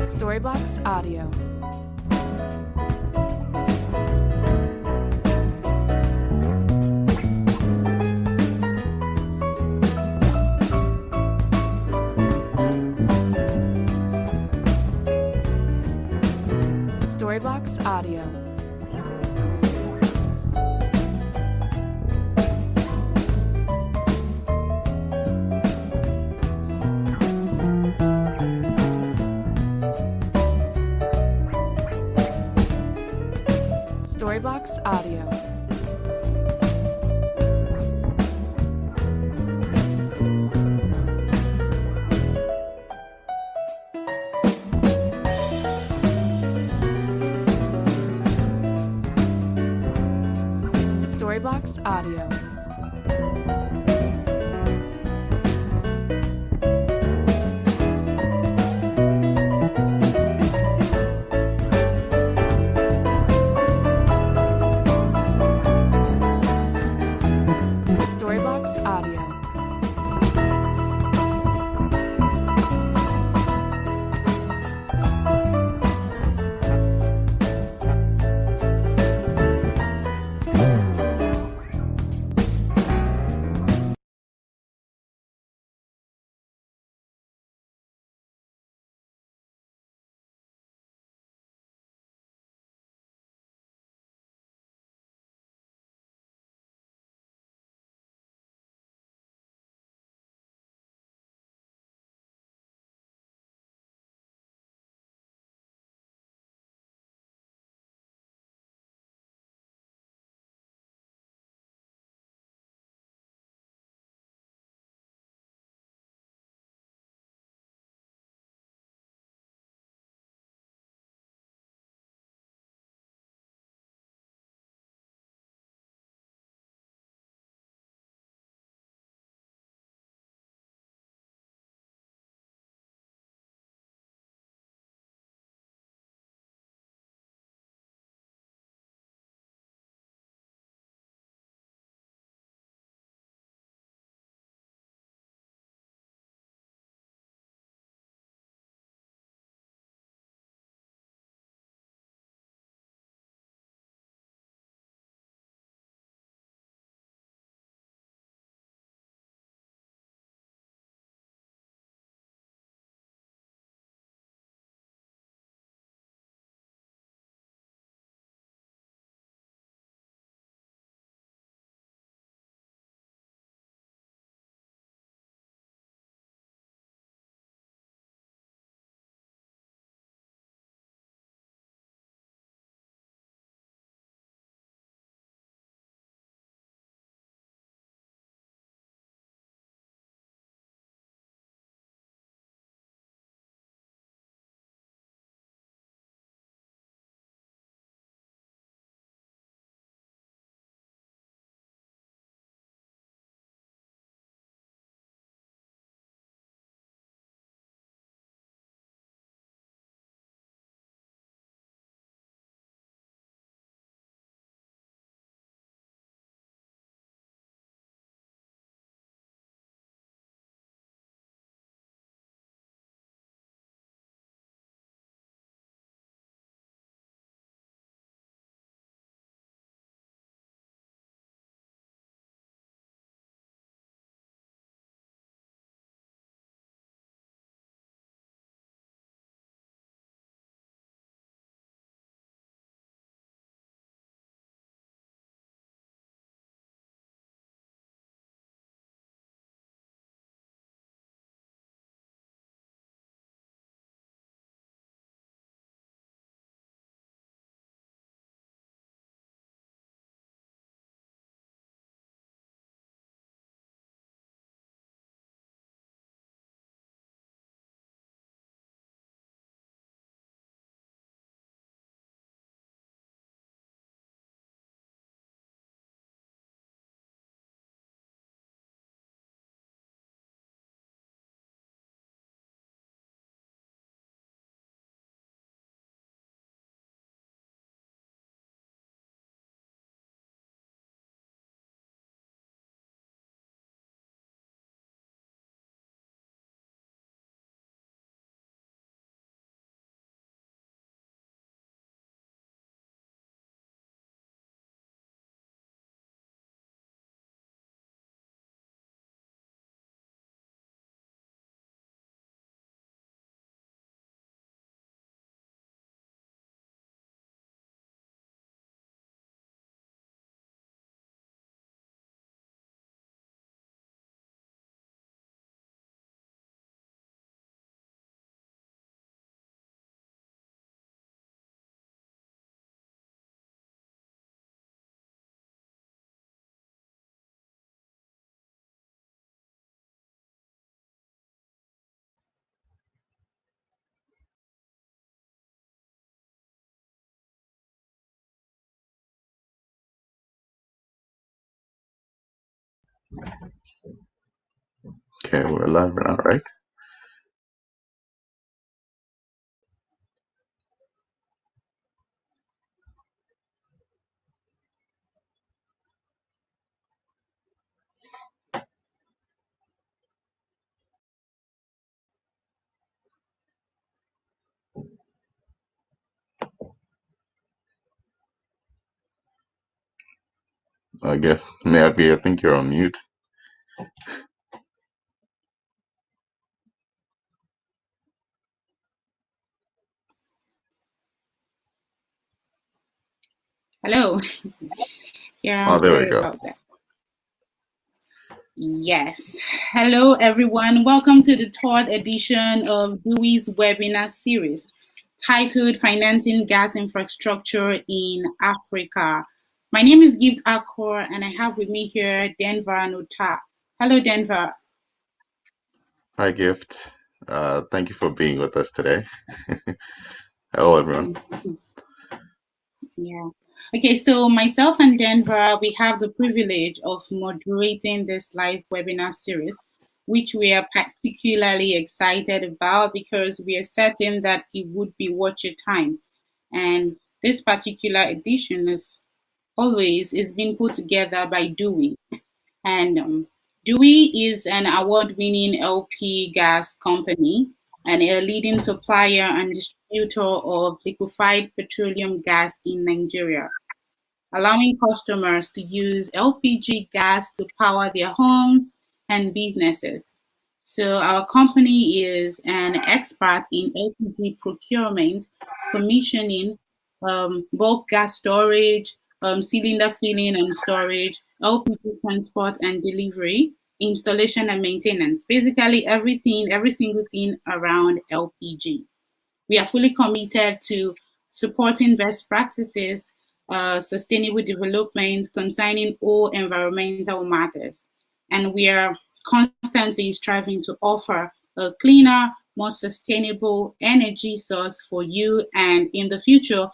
Storyblocks Audio. Storyblocks Audio. Storyblocks Audio. Storyblocks Audio. Storyblocks Audio. Okay, we're live now, right? I guess maybe I think you're on mute. Hello. Yeah, Oh, I'm there we sorry go. about that. Yes. Hello, everyone. Welcome to the third edition of Dewey's webinar series titled Financing Gas Infrastructure in Africa. My name is Gift Akor, and I have with me here Denver Nota. Hello, Denver. Hi, Gift. Thank you for being with us today. Hello, everyone. Yeah. Okay, so myself and Denver, we have the privilege of moderating this live webinar series, which we are particularly excited about because we are certain that it would be worth your time. And this particular edition is being put together by Dewey. And Dewey is an award-winning LP gas company and a leading supplier and distributor of liquefied petroleum gas in Nigeria, allowing customers to use LPG gas to power their homes and businesses. So, our company is an expert in LPG procurement, commissioning, bulk gas storage, cylinder filling and storage, LPG transport and delivery, installation and maintenance. Basically, everything, every single thing around LPG. We are fully committed to supporting best practices, sustainable development concerning all environmental matters. And we are constantly striving to offer a cleaner, more sustainable energy source for you. And in the future,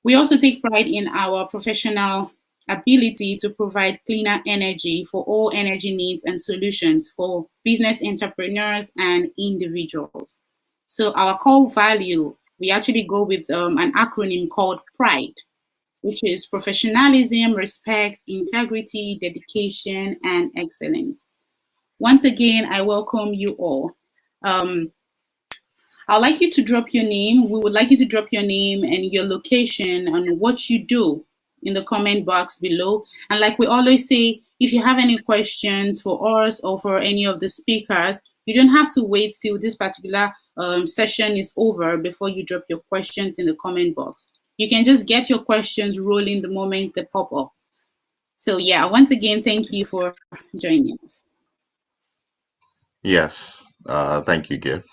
we also take pride in our professional ability to provide cleaner energy for all energy needs and solutions for business entrepreneurs and individuals. So, our core value, we actually go with an acronym called PRIDE, which is professionalism, respect, integrity, dedication, and excellence. Once again, I welcome you all. Um, I'd like you to drop your name. We would like you to drop your name and your location and what you do in the comment box below. And like we always say, if you have any questions for us or for any of the speakers, you don't have to wait till this particular session is over before you drop your questions in the comment box. You can just get your questions rolling the moment they pop up. So yeah, once again, thank you for joining us. Yes, thank you, Gift.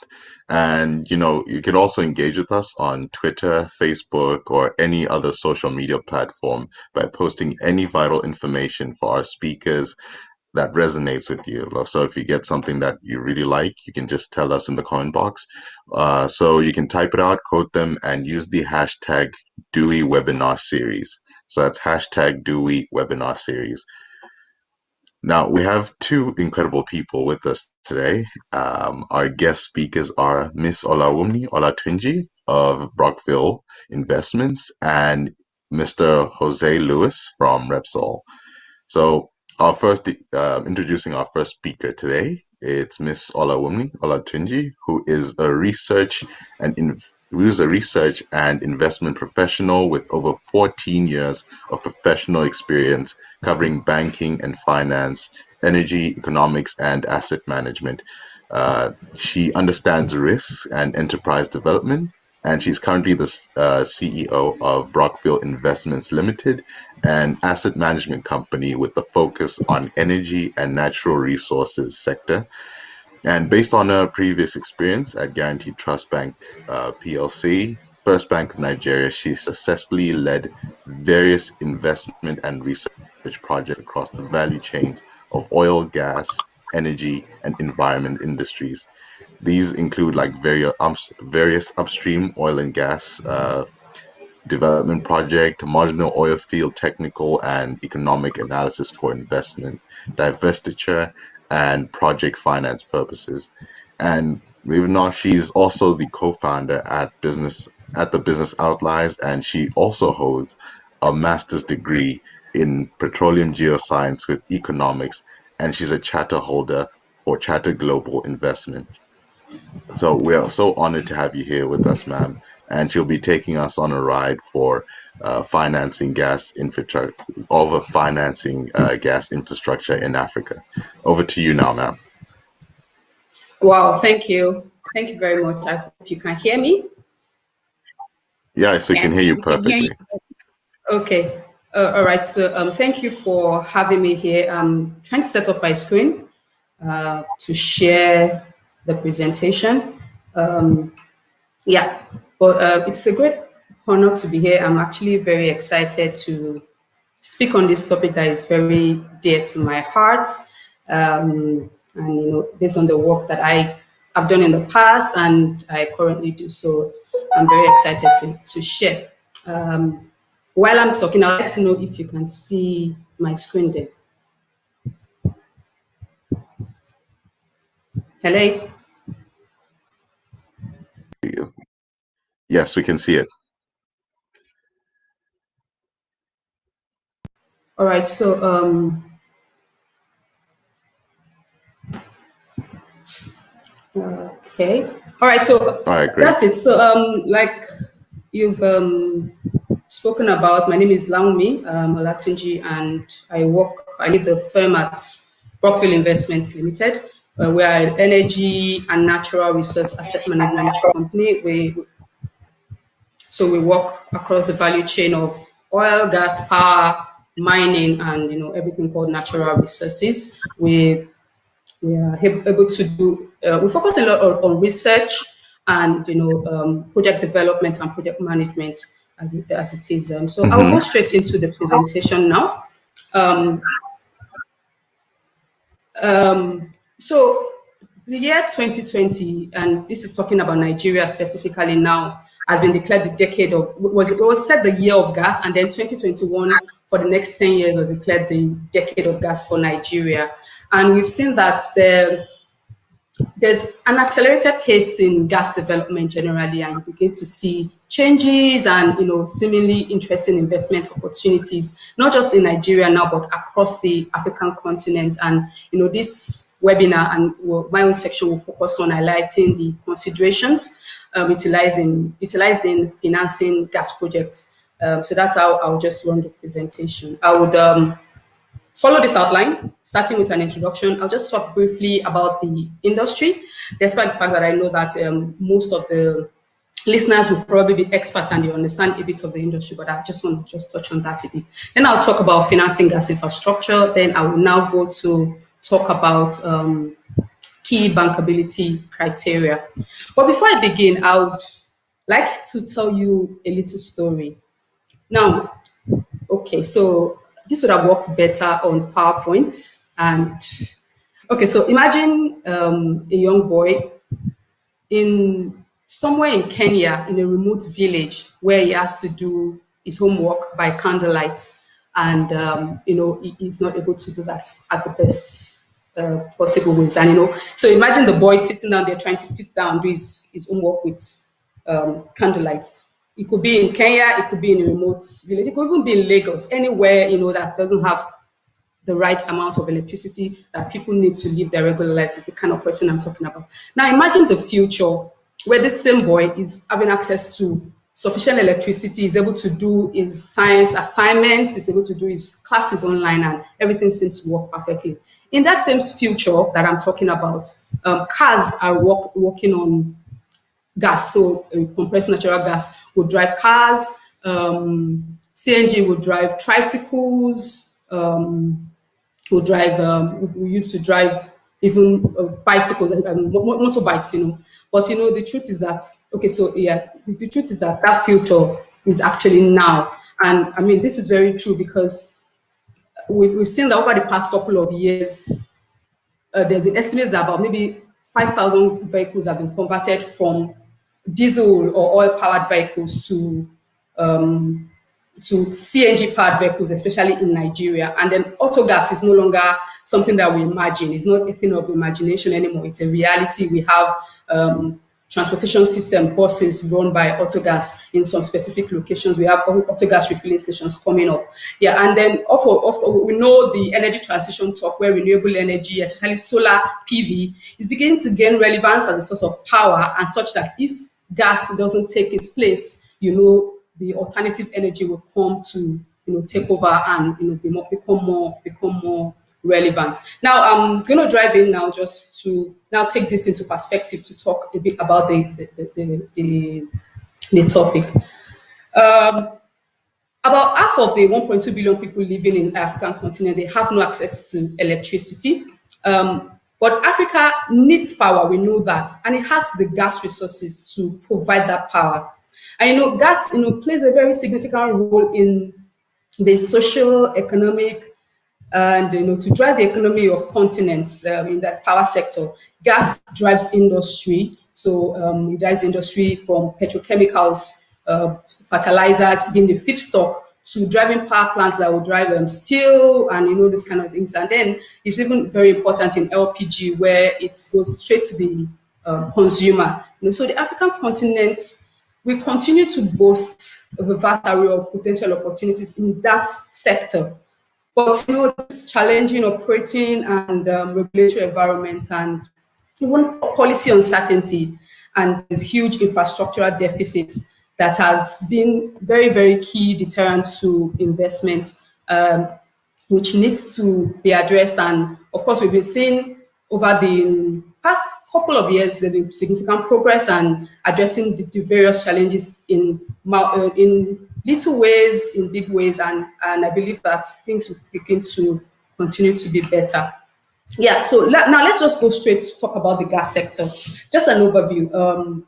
And you can also engage with us on Twitter, Facebook, or any other social media platform by posting any vital information for our speakers that resonates with you. So if you get something that you really like, you can just tell us in the comment box. So you can type it out, quote them, and use the hashtag Dewey Webinar Series. So that's hashtag Dewey Webinar Series. Now, we have two incredible people with us today. Our guest speakers are Miss Olawumi Olatunji of Brockville Investments and Mr. Jose Lewis from Repsol. So, our first introducing our first speaker today, it's Miss Olawumi Olatunji, who is a research and investment professional with over 14 years of professional experience covering banking and finance, energy, economics, and asset management. She understands risks and enterprise development, and she's currently the CEO of Brockville Investments Limited, an asset management company with a focus on energy and natural resources sector. And based on her previous experience at Guaranteed Trust Bank PLC, First Bank of Nigeria, she successfully led various investment and research projects across the value chains of oil, gas, energy, and environment industries. These include like various upstream oil and gas development project, marginal oil field technical and economic analysis for investment, divestiture, and project finance purposes. And even now, she's also the co-founder at the Business Outliers, and she also holds a master's degree in petroleum geoscience with economics, and she's a charter holder for Charter Global Investment. So we're so honored to have you here with us, ma'am. And she'll be taking us on a ride for financing gas infrastructure, over financing gas infrastructure in Africa. Over to you now, ma'am. Wow, thank you. Thank you very much. I hope you can hear me. Yes, we can Yes, hear you we can hear perfectly. you. Okay. All right. So thank you for having me here. I'm trying to set up my screen to share the presentation. Yeah, but it's a great honor to be here. I'm actually very excited to speak on this topic that is very dear to my heart. And based on the work that I've done in the past and I currently do, so I'm very excited to share. While I'm talking, I'd like to know if you can see my screen there. Hello. Yes, we can see it. All right. So okay. All right. So All right, great. that's it. So like you've spoken about, my name is Laumi Olatunji, and I lead the firm at Brockville Investments Limited. We are an energy and natural resource asset management company. So we work across the value chain of oil, gas, power, mining, and everything called natural resources. We are able to do. We focus a lot on research and project development and project management as it is. So I'll go Mm-hmm. straight into the presentation now. Um, so the year 2020, and this is talking about Nigeria specifically now, has been declared the decade of, it was said the year of gas, and then 2021 for the next 10 years was declared the decade of gas for Nigeria. And we've seen that there's an accelerated pace in gas development generally, and you begin to see changes and seemingly interesting investment opportunities, not just in Nigeria now, but across the African continent. And this webinar and my own section will focus on highlighting the considerations utilizing financing gas projects. So that's how I'll just run the presentation. I would follow this outline, starting with an introduction. I'll just talk briefly about the industry, despite the fact that I know that most of the listeners will probably be experts and they understand a bit of the industry, but I just want to just touch on that a bit. Then I'll talk about financing gas infrastructure. Then I will now go to talk about key bankability criteria. But before I begin, I would like to tell you a little story. Now, okay, so this would have worked better on PowerPoint. And okay, so imagine a young boy in somewhere in Kenya, in a remote village, where he has to do his homework by candlelight, and he's not able to do that at the best possible ways. And so imagine the boy sitting down there trying to sit down, do his homework with candlelight. It could be in Kenya, it could be in a remote village, it could even be in Lagos, anywhere that doesn't have the right amount of electricity that people need to live their regular lives. Is the kind of person I'm talking about. Now imagine the future where this same boy is having access to sufficient electricity, is able to do his science assignments, is able to do his classes online, and everything seems to work perfectly. In that same future that I'm talking about, cars are working on gas. So compressed natural gas would drive cars, CNG would drive tricycles, we used to drive even bicycles and motorbikes. But the truth is that, okay, so yeah, the truth is that that future is actually now. And I mean, this is very true because we've seen that over the past couple of years, the estimates that about maybe 5,000 vehicles have been converted from diesel or oil-powered vehicles to to CNG powered vehicles, especially in Nigeria. And then Autogas is no longer something that we imagine. It's not a thing of imagination anymore. It's a reality. We have transportation system buses run by Autogas in some specific locations. We have Autogas refilling stations coming up. Yeah, and then also we know the energy transition talk, where renewable energy, especially solar PV, is beginning to gain relevance as a source of power, and such that if gas doesn't take its place, the alternative energy will come to take over and become more relevant. Now I'm going to drive in now just to now take this into perspective to talk a bit about the topic. About half of the 1.2 billion people living in the African continent, they have no access to electricity. But Africa needs power, we know that, and it has the gas resources to provide that power. And gas plays a very significant role in the social, economic, and to drive the economy of continents in that power sector. Gas drives industry, so it drives industry from petrochemicals, fertilizers being the feedstock, to driving power plants that will drive steel and this kind of things. And then it's even very important in LPG, where it goes straight to the consumer. So the African continent, we continue to boast of a vast array of potential opportunities in that sector. But this challenging operating and regulatory environment, and even policy uncertainty, and this huge infrastructural deficit that has been very, very key deterrent to investment, which needs to be addressed. And of course, we've been seeing over the past couple of years the significant progress and addressing the various challenges in little ways, in big ways, and I believe that things will begin to continue to be better. Yeah, so now let's just go straight to talk about the gas sector. Just an overview.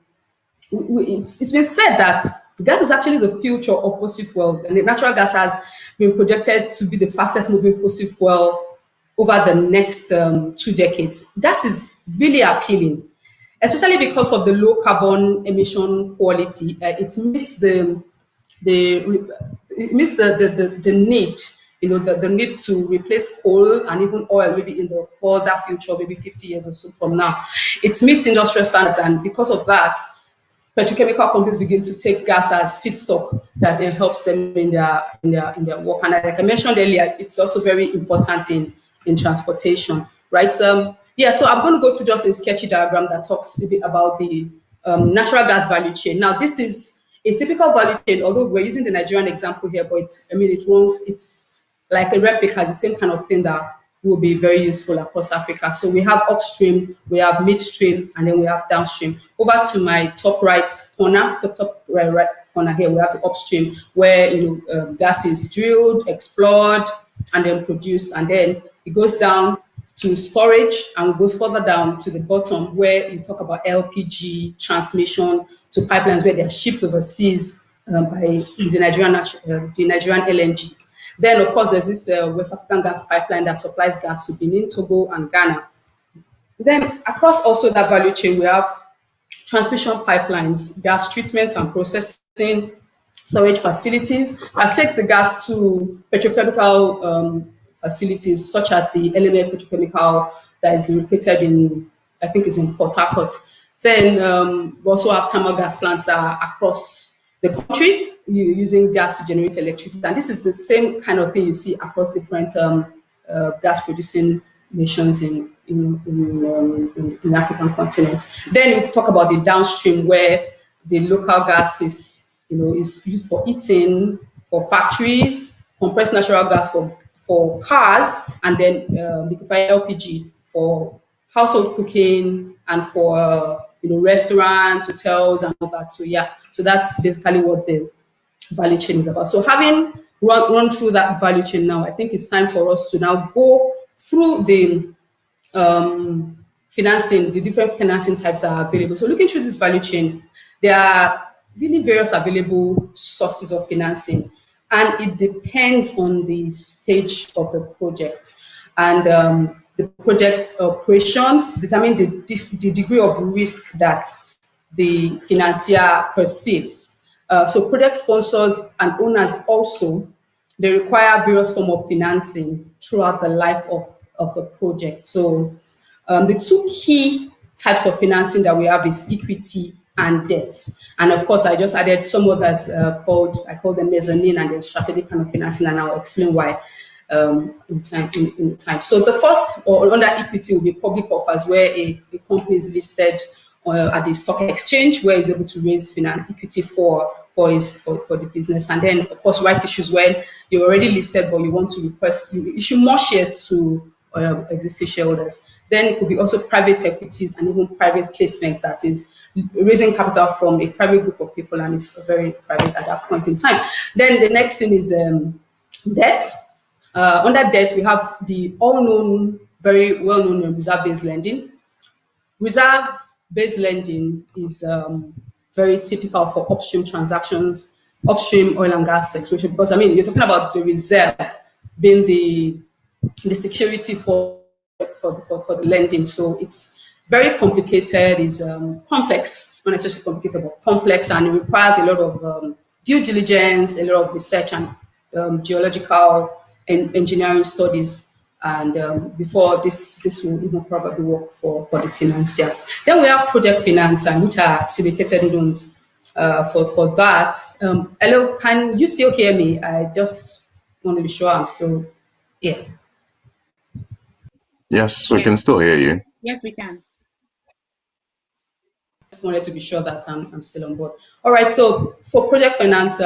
It's been said that gas is actually the future of fossil fuel, and natural gas has been projected to be the fastest moving fossil fuel over the next 2 decades. Gas is really appealing, especially because of the low carbon emission quality. It meets the need, the need to replace coal and even oil, maybe in the further future, maybe 50 years or so from now. It meets industrial standards, and because of that, petrochemical companies begin to take gas as feedstock that helps them in their work. And like I mentioned earlier, it's also very important in transportation, right? Yeah, so I'm going to go through just a sketchy diagram that talks a bit about the natural gas value chain. Now, this is a typical value chain, although we're using the Nigerian example here, but it's like a replica, the same kind of thing that will be very useful across Africa. So we have upstream, we have midstream, and then we have downstream. Over to my top right corner, top right corner here, we have the upstream, where gas is drilled, explored, and then produced, and then it goes down to storage and goes further down to the bottom, where you talk about LPG transmission to pipelines where they are shipped overseas by the Nigerian LNG. Then, of course, there's this West African gas pipeline that supplies gas to Benin, Togo, and Ghana. Then, across also that value chain, we have transmission pipelines, gas treatment and processing, storage facilities that takes the gas to petrochemical facilities, such as the Helena petrochemical that is located in, I think it's in Port Harcourt. Then we also have thermal gas plants that are across the country using gas to generate electricity. And this is the same kind of thing you see across different gas producing nations in the African continent. Then we talk about the downstream, where the local gas is used for heating, for factories, compressed natural gas for cars, and then liquefied LPG for household cooking and for restaurants, hotels, and all that. So yeah, so that's basically what the value chain is about. So having run through that value chain now, I think it's time for us to now go through the financing, the different financing types that are available. So looking through this value chain, there are really various available sources of financing, and it depends on the stage of the project. And the project operations determine the degree of risk that the financier perceives. So project sponsors and owners also, they require various form of financing throughout the life of the project. So the two key types of financing that we have is equity and debt. And of course, I just added some of us I call them mezzanine and then strategic kind of financing, and I'll explain why in time. So the first, or under equity, will be public offers, where a company is listed at the stock exchange, where it's able to raise equity for the business. And then, of course, right issues, when you're already listed but you want to you issue more shares to existing shareholders. Then it could be also private equities and even private placements, that is raising capital from a private group of people, and it's very private at that point in time. Then the next thing is debt. Under debt, we have the all-known, very well-known reserve-based lending. Reserve-based lending is very typical for upstream transactions, upstream oil and gas exploration, because, I mean, you're talking about the reserve being the security for the lending. So it's very complicated, it's complex, not necessarily complicated, but complex, and it requires a lot of due diligence, a lot of research, and geological and engineering studies, and before this will even probably work for the financier. Then we have project finance, and which are syndicated loans. For that, hello, can you still hear me? I just want to be sure I'm still here. Yes, we can still hear you. Yes, we can. Just wanted to be sure that I'm still on board. All right, so for project finance,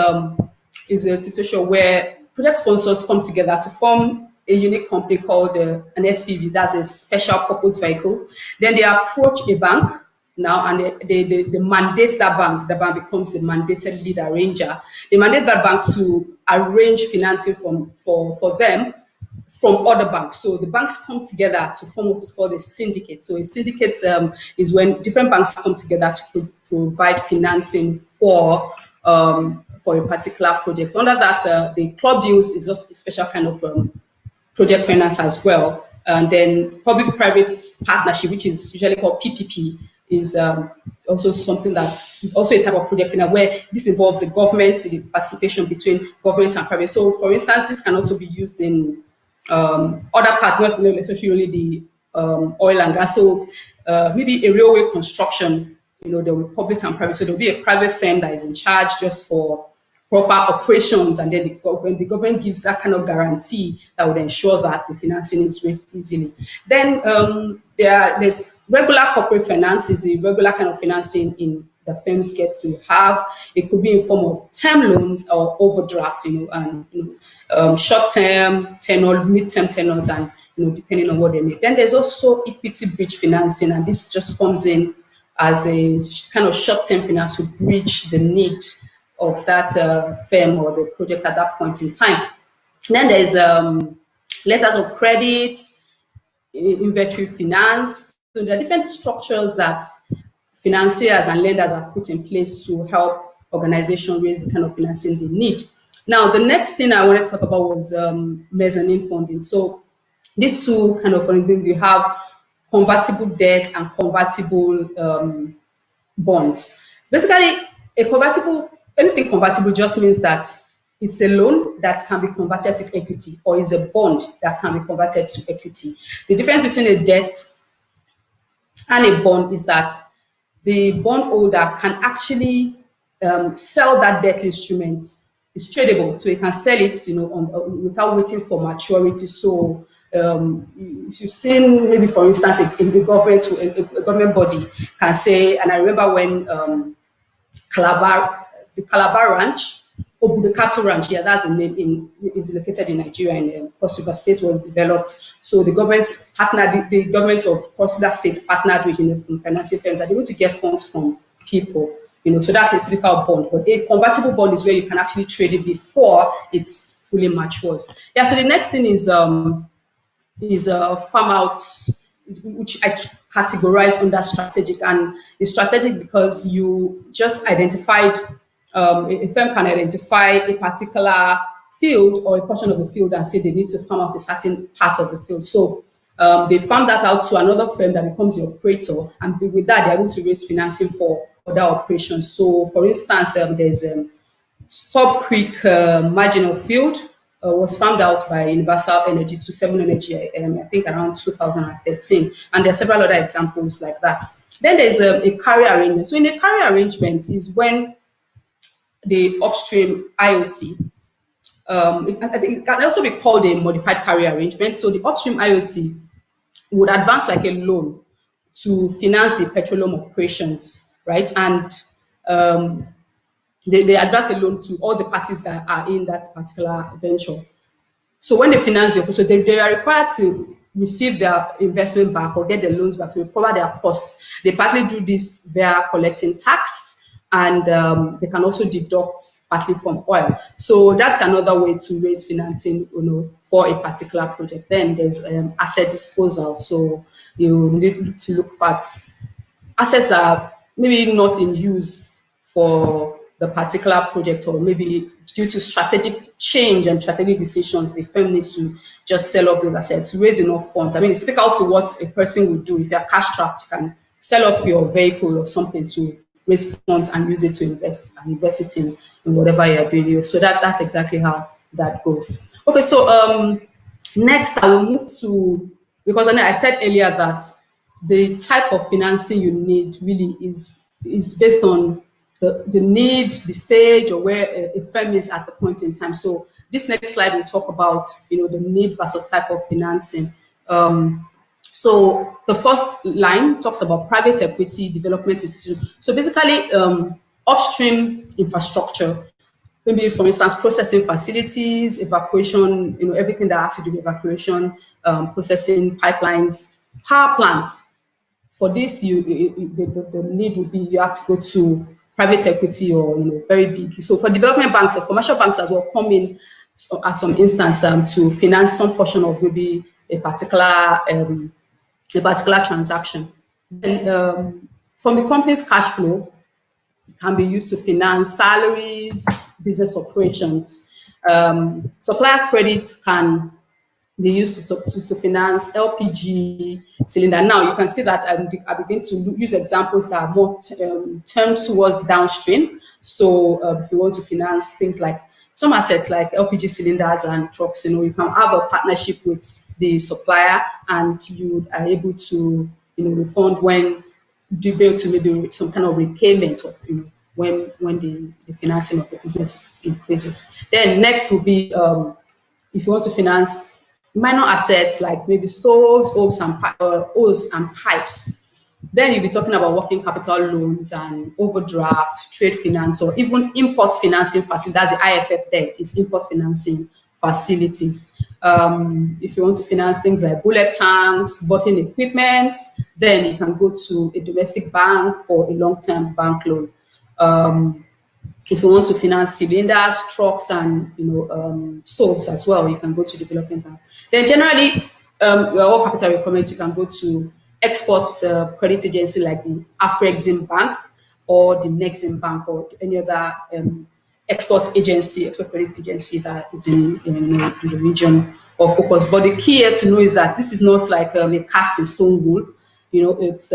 is a situation where project sponsors come together to form a unique company called an SPV, that's a special purpose vehicle. Then they approach a bank now, and they mandate that bank. The bank becomes the mandated lead arranger. They mandate that bank to arrange financing for them from other banks. So the banks come together to form what is called a syndicate. So a syndicate is when different banks come together to provide financing for a particular project. Under that, the club deals is just a special kind of project finance as well. And then public-private partnership, which is usually called PPP, is also something that is also a type of project finance, where this involves the government, the participation between government and private. So, for instance, this can also be used in other parts, not necessarily the oil and gas. So maybe a railway construction, there will be public and private. So there'll be a private firm that is in charge just for proper operations, and then the government gives that kind of guarantee that would ensure that the financing is raised easily. Then there's regular corporate finance, is the regular kind of financing in the firms get to have. It could be in form of term loans or overdraft, and short-term tenor, mid-term tenors, and depending on what they need. Then there's also equity bridge financing, and this just comes in as a kind of short-term finance to bridge the need of that firm or the project at that point in time. Then there's letters of credit, inventory finance. So there are different structures that financiers and lenders have put in place to help organizations raise the kind of financing they need. Now, the next thing I wanted to talk about was mezzanine funding. So these two kind of funding, you have convertible debt and convertible bonds. Basically, anything convertible just means that it's a loan that can be converted to equity, or is a bond that can be converted to equity. The difference between a debt and a bond is that the bondholder can actually sell that debt instrument. It's tradable, so you can sell it, without waiting for maturity. So if you've seen, maybe for instance, a government body can say, and I remember when the Calabar Ranch, the Cattle Ranch, yeah, that's the name, is located in Nigeria, and Cross River State was developed. So the government partnered, the government of Cross River State partnered with from financing firms and able to get funds from people. So that's a typical bond. But a convertible bond is where you can actually trade it before it's fully matures. Yeah. So the next thing is farm outs, which I categorize under strategic, and it's strategic because you just identified. A firm can identify a particular field or a portion of the field and say they need to farm out a certain part of the field. So they farm that out to another firm that becomes the operator, and with that, they're able to raise financing for other operations. So, for instance, there's Stop Creek marginal field was farmed out by Universal Energy to Seven Energy, I think around 2013. And there are several other examples like that. Then there's a carrier arrangement. So in a carrier arrangement is when the upstream IOC, I think it can also be called a modified carrier arrangement. So the upstream IOC would advance like a loan to finance the petroleum operations, right? And they advance a loan to all the parties that are in that particular venture. So when they finance the operation, they are required to receive their investment back or get their loans back to recover their costs. They partly do this via collecting tax, and they can also deduct partly from oil. So that's another way to raise financing, for a particular project. Then there's asset disposal. So you need to look at assets that are maybe not in use for the particular project, or maybe due to strategic change and strategic decisions, the firm needs to just sell off those assets to raise enough funds. I mean, it's typical to what a person would do. If you're cash strapped, you can sell off your vehicle or something to raise funds and use it to invest it in whatever you're doing. So that's exactly how that goes. Okay, so next I will move to, because I said earlier that the type of financing you need really is based on the need, the stage, or where a firm is at the point in time. So this next slide will talk about the need versus type of financing. So the first line talks about private equity development institution. So basically, upstream infrastructure, maybe for instance, processing facilities, evacuation, everything that has to do with evacuation, processing pipelines, power plants. For this, the need would be you have to go to private equity or very big. So for development banks or commercial banks as well come in at some instance to finance some portion of maybe a particular transaction. Then from the company's cash flow, it can be used to finance salaries, business operations. Suppliers credits can be used to finance LPG cylinder. Now you can see that I begin to use examples that are more turned towards downstream. So if you want to finance things like some assets like LPG cylinders and trucks, you can have a partnership with the supplier, and you are able to refund when due to maybe some kind of repayment, or when the financing of the business increases. Then next will be if you want to finance minor assets like maybe stoves, hose and pipes, then you'll be talking about working capital loans and overdraft, trade finance, or even import financing facilities. That's the IFF there, is import financing facilities. If you want to finance things like bullet tanks, bottling equipment, then you can go to a domestic bank for a long-term bank loan. If you want to finance cylinders, trucks, and stoves as well, you can go to development banks. Then generally, all capital requirements, you can go to export credit agency like the Afrexim Bank or the Nexim Bank or any other export credit agency that is in the region or focus. But the key here to know is that this is not like a cast in stone rule. It's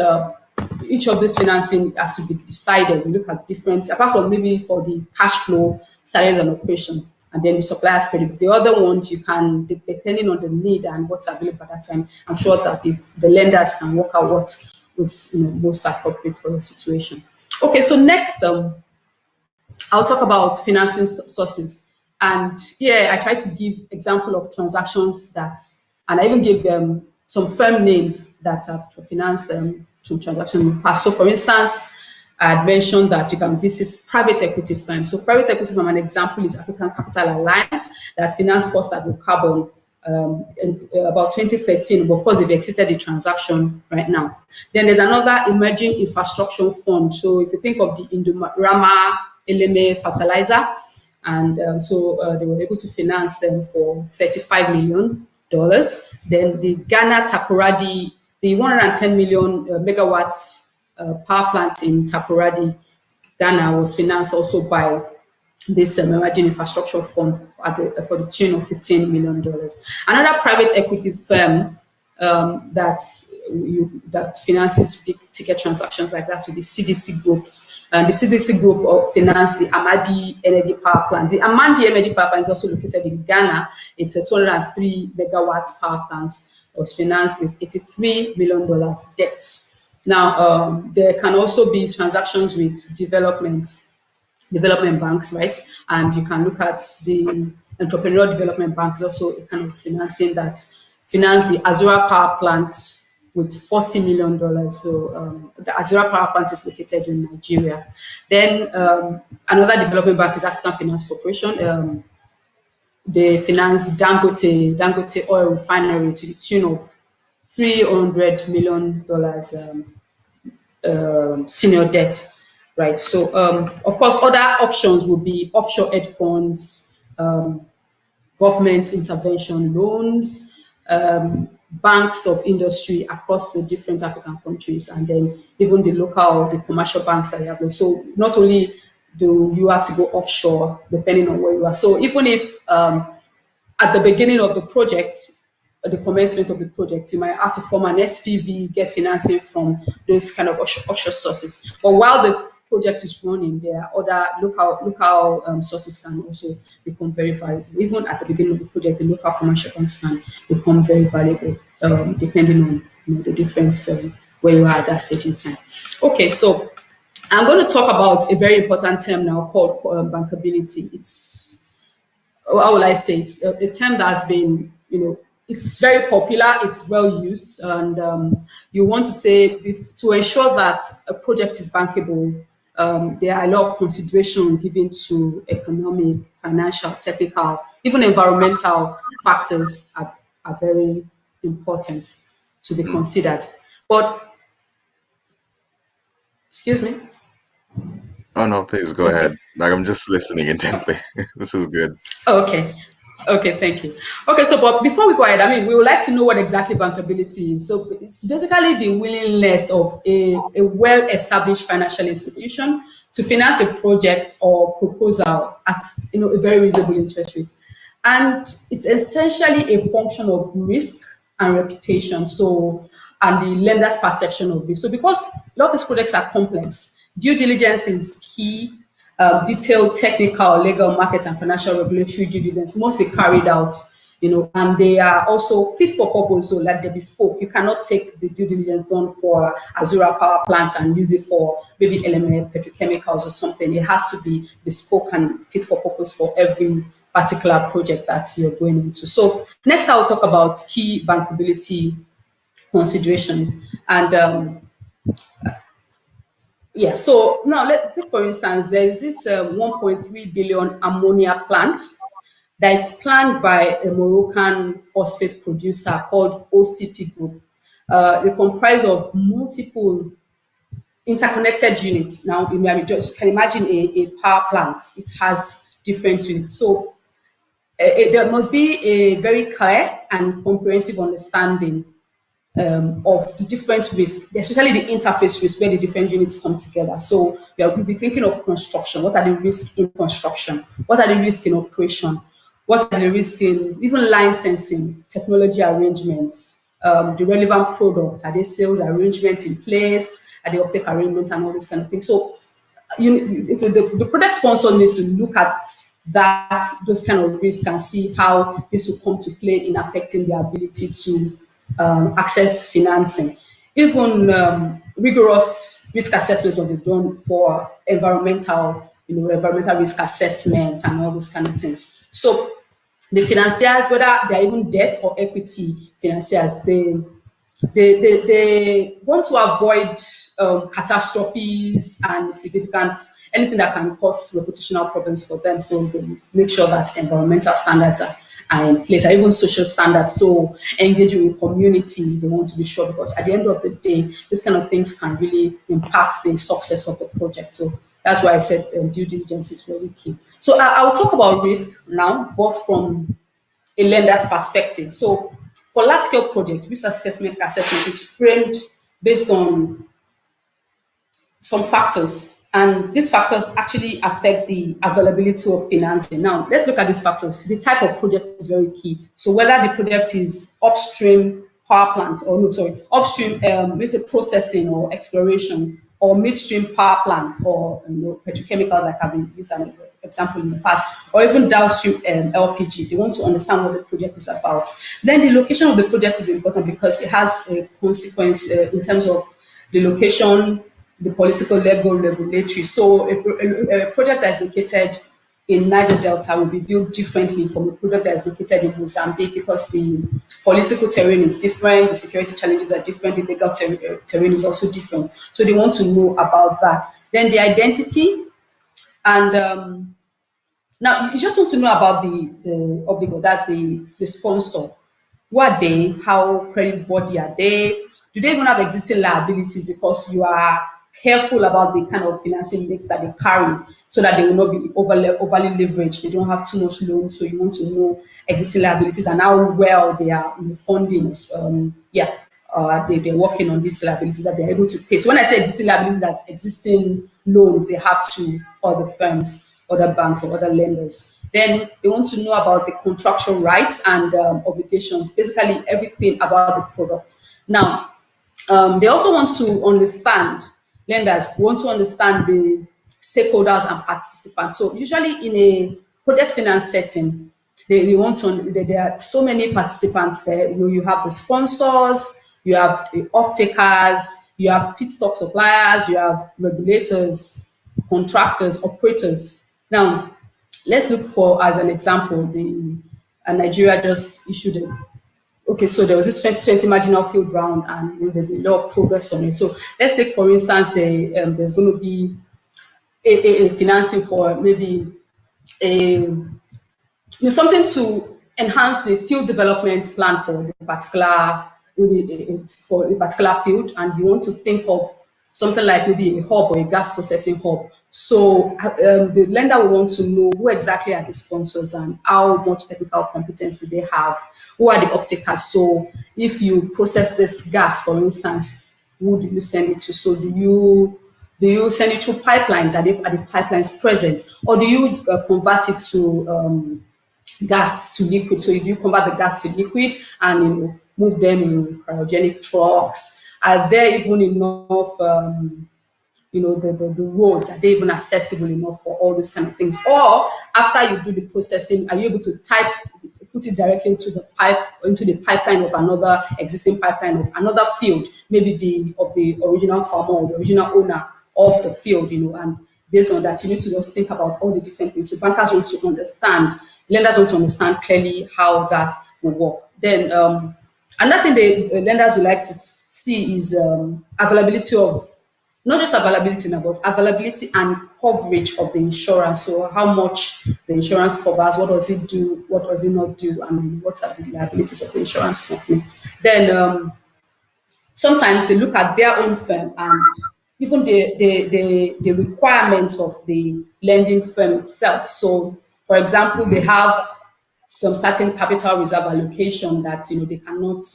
each of this financing has to be decided. We look at different, apart from maybe for the cash flow, salaries and operation, and then the supplier's credit. The other ones you can, depending on the need and what's available at that time, I'm sure that if the lenders can work out what is most appropriate for the situation. Okay, so next, I'll talk about financing sources. And here I try to give example of transactions and I even give some firm names that have financed them through transactions in the past. So for instance, I had mentioned that you can visit private equity firms. So private equity firm, an example is African Capital Alliance that financed First Carbon in about 2013. But of course, they've exited the transaction right now. Then there's another emerging infrastructure fund. So if you think of the Indorama Eleme fertilizer, and so they were able to finance them for $35 million. Then the Ghana Takoradi, the 110 million megawatts power plant in Takoradi, Ghana, was financed also by this emerging infrastructure fund for the tune of $15 million. Another private equity firm that finances big ticket transactions like that will be CDC groups. And the CDC group of finance the Amadi Energy Power Plant. The Amadi Energy Power Plant is also located in Ghana. It's a 203 megawatt power plant. It was financed with $83 million debt. Now, there can also be transactions with development banks, right? And you can look at the entrepreneurial development banks, also a kind of financing that finance the Azura Power Plant with $40 million. So the Azura Power Plant is located in Nigeria. Then another development bank is African Finance Corporation. They finance Dangote oil refinery to the tune of $300 million senior debt, right? So, of course, other options would be offshore hedge funds, government intervention loans, banks of industry across the different African countries, and then even the commercial banks that you have. So not only do you have to go offshore, depending on where you are. So even if at the beginning of the project, the commencement of the project, you might have to form an SPV, get financing from those kind of offshore sources. But while the project is running, there are other local sources can also become very valuable. Even at the beginning of the project, the local commercial banks can become very valuable, depending on the difference where you are at that stage in time. Okay, so I'm going to talk about a very important term now called bankability. It's, how will I say, it's a term that has been, it's very popular, it's well used, and you want to say to ensure that a project is bankable, there are a lot of consideration given to economic, financial, technical, even environmental factors are very important to be considered. But, excuse me? Oh, no, please go ahead. Like, I'm just listening intently. This is good. Okay, thank you. Okay, so but before we go ahead, we would like to know what exactly bankability is. So it's basically the willingness of a well-established financial institution to finance a project or proposal at a very reasonable interest rate. And it's essentially a function of risk and reputation, and the lender's perception of risk. So because a lot of these projects are complex, due diligence is key. Detailed technical, legal, market, and financial regulatory due diligence must be carried out, and they are also fit for purpose, so like they're bespoke. You cannot take the due diligence done for Azura Power Plant and use it for maybe element petrochemicals or something. It has to be bespoke and fit for purpose for every particular project that you're going into. So next, I'll talk about key bankability considerations. And yeah, so now let's take, for instance, there is this 1.3 billion ammonia plant that is planned by a Moroccan phosphate producer called OCP Group. They comprise of multiple interconnected units. Now, you can imagine a power plant. It has different units. So there must be a very clear and comprehensive understanding of the different risks, especially the interface risk where the different units come together. So we'll be thinking of construction. What are the risks in construction? What are the risks in operation? What are the risks in even licensing, technology arrangements, the relevant product? Are there sales arrangements in place? Are there offtake arrangements and all this kind of thing? So the product sponsor needs to look at those kind of risks and see how this will come to play in affecting their ability to access financing. Even rigorous risk assessments will be done for environmental risk assessment and all those kind of things. So the financiers, whether they're even debt or equity financiers, they want to avoid catastrophes and anything that can cause reputational problems for them. So they make sure that environmental standards are in place, or even social standards. So engaging with community, they want to be sure, because at the end of the day, these kind of things can really impact the success of the project. So that's why I said due diligence is very key. So I will talk about risk now, but from a lender's perspective. So for large-scale projects, risk assessment is framed based on some factors, and these factors actually affect the availability of financing. Now, let's look at these factors. The type of project is very key. So whether the project is upstream, power plant, or no, sorry, upstream, let's say processing or exploration, or midstream power plant, or petrochemical, like I've been used as an example in the past, or even downstream LPG. They want to understand what the project is about. Then the location of the project is important because it has a consequence in terms of the location, the political, legal, regulatory. So a project that is located in Niger Delta will be viewed differently from a project that is located in Mozambique because the political terrain is different, the security challenges are different, the legal terrain is also different. So they want to know about that. Then the identity, and now you just want to know about the obligo, that's the sponsor. Who are they? How creditworthy are they? Do they even have existing liabilities? Because you are careful about the kind of financing mix that they carry so that they will not be overly leveraged. They don't have too much loans, so you want to know existing liabilities and how well they are funding. They're working on these liabilities that they're able to pay. So when I say existing liabilities, that's existing loans they have to other firms, other banks, or other lenders. Then they want to know about the contractual rights and obligations, basically everything about the product. Now, they also want to understand, lenders want to understand the stakeholders and participants. So usually in a project finance setting, they want to, there are so many participants there. You have the sponsors, you have the off-takers, you have feedstock suppliers, you have regulators, contractors, operators. Now, let's look for, as an example, Nigeria just issued so there was this 2020 marginal field round, and there's been a lot of progress on it. So let's take, for instance, there's going to be a financing for maybe something to enhance the field development plan for the particular for a particular field, and you want to think of something like maybe a hub or a gas processing hub. So the lender will want to know who exactly are the sponsors and how much technical competence do they have, who are the off-takers. So if you process this gas, for instance, who do you send it to? So do you send it through pipelines? Are the pipelines present? Or do you convert it to gas to liquid? So do you convert the gas to liquid and move them in cryogenic trucks? Are there even enough the roads, are they even accessible enough for all those kind of things? Or after you do the processing, are you able to put it directly into the pipeline of another existing pipeline of another field, maybe of the original farmer or the original owner of the field, and based on that, you need to just think about all the different things. So bankers want to understand, lenders want to understand clearly how that will work. Then another thing the lenders would like to see is availability of, not just availability now, but availability and coverage of the insurance. So how much the insurance covers, what does it do, what does it not do, and what are the liabilities of the insurance company. Then sometimes they look at their own firm and even the requirements of the lending firm itself. So for example, they have some certain capital reserve allocation that they cannot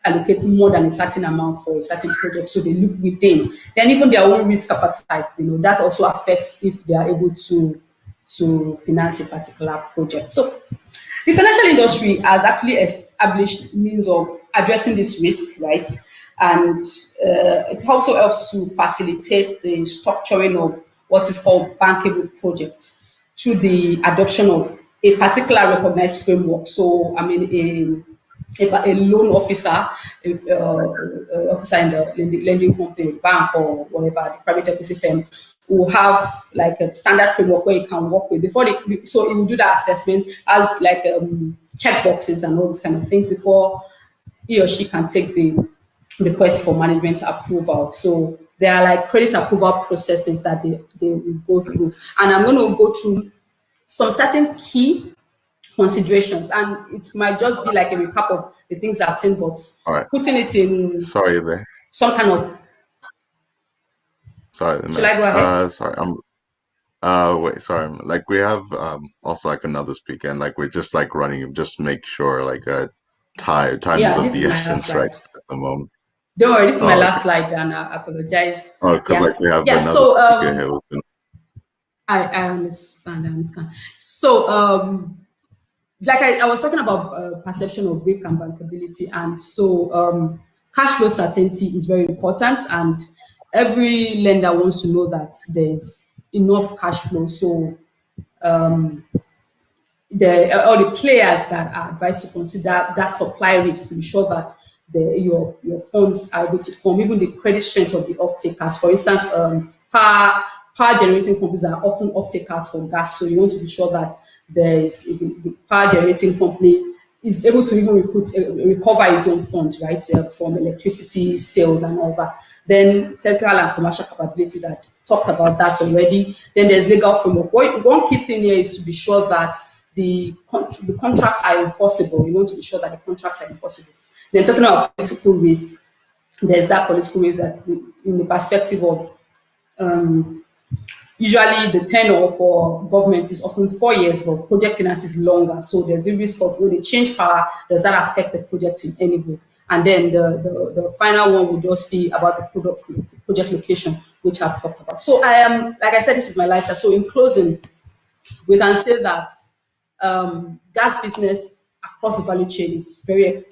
allocate more than a certain amount for a certain project, so they look within. Then even their own risk appetite, that also affects if they are able to finance a particular project. So the financial industry has actually established means of addressing this risk, right? And it also helps to facilitate the structuring of what is called bankable projects through the adoption of a particular recognized framework. So, I mean, a loan officer, if officer in the lending company, bank, or whatever, the private equity firm, will have like a standard framework where you can work with so it will do that assessment as like check boxes and all these kind of things before he or she can take the request for management approval. So there are like credit approval processes that they will go through, and I'm going to go through some certain key considerations, and it might just be like a recap of the things I've seen, but putting it in Sorry there. some kind of. Sorry. Shall I go ahead? Sorry. Wait. Sorry. Like we have also like another speaker, and like we're just like running. Just make sure like time is of the essence right at the moment. Don't worry. This is my last slide, and I apologize. Oh, because like we have another speaker here. I understand. So like I was talking about perception of risk and bankability, and so cash flow certainty is very important, and every lender wants to know that there's enough cash flow. So all the players that are advised to consider that supply risk to be sure that your funds are able to come, even the credit strength of the off takers. For instance, power generating companies are often off takers for gas, so you want to be sure that the power generating company is able to even recover its own funds, right, from electricity sales and all that. Then technical and commercial capabilities, I talked about that already. Then there's legal framework. One key thing here is to be sure that the contracts are enforceable. You want to be sure that the contracts are enforceable. Then talking about political risk, there's that political risk that in the perspective of usually the tenure for government is often 4 years, but project finance is longer. So there's the risk of when they change power, does that affect the project in any way? And then the final one would just be about the project location, which I've talked about. So I am, like I said, this is my license. So in closing, we can say that gas business across the value chain is very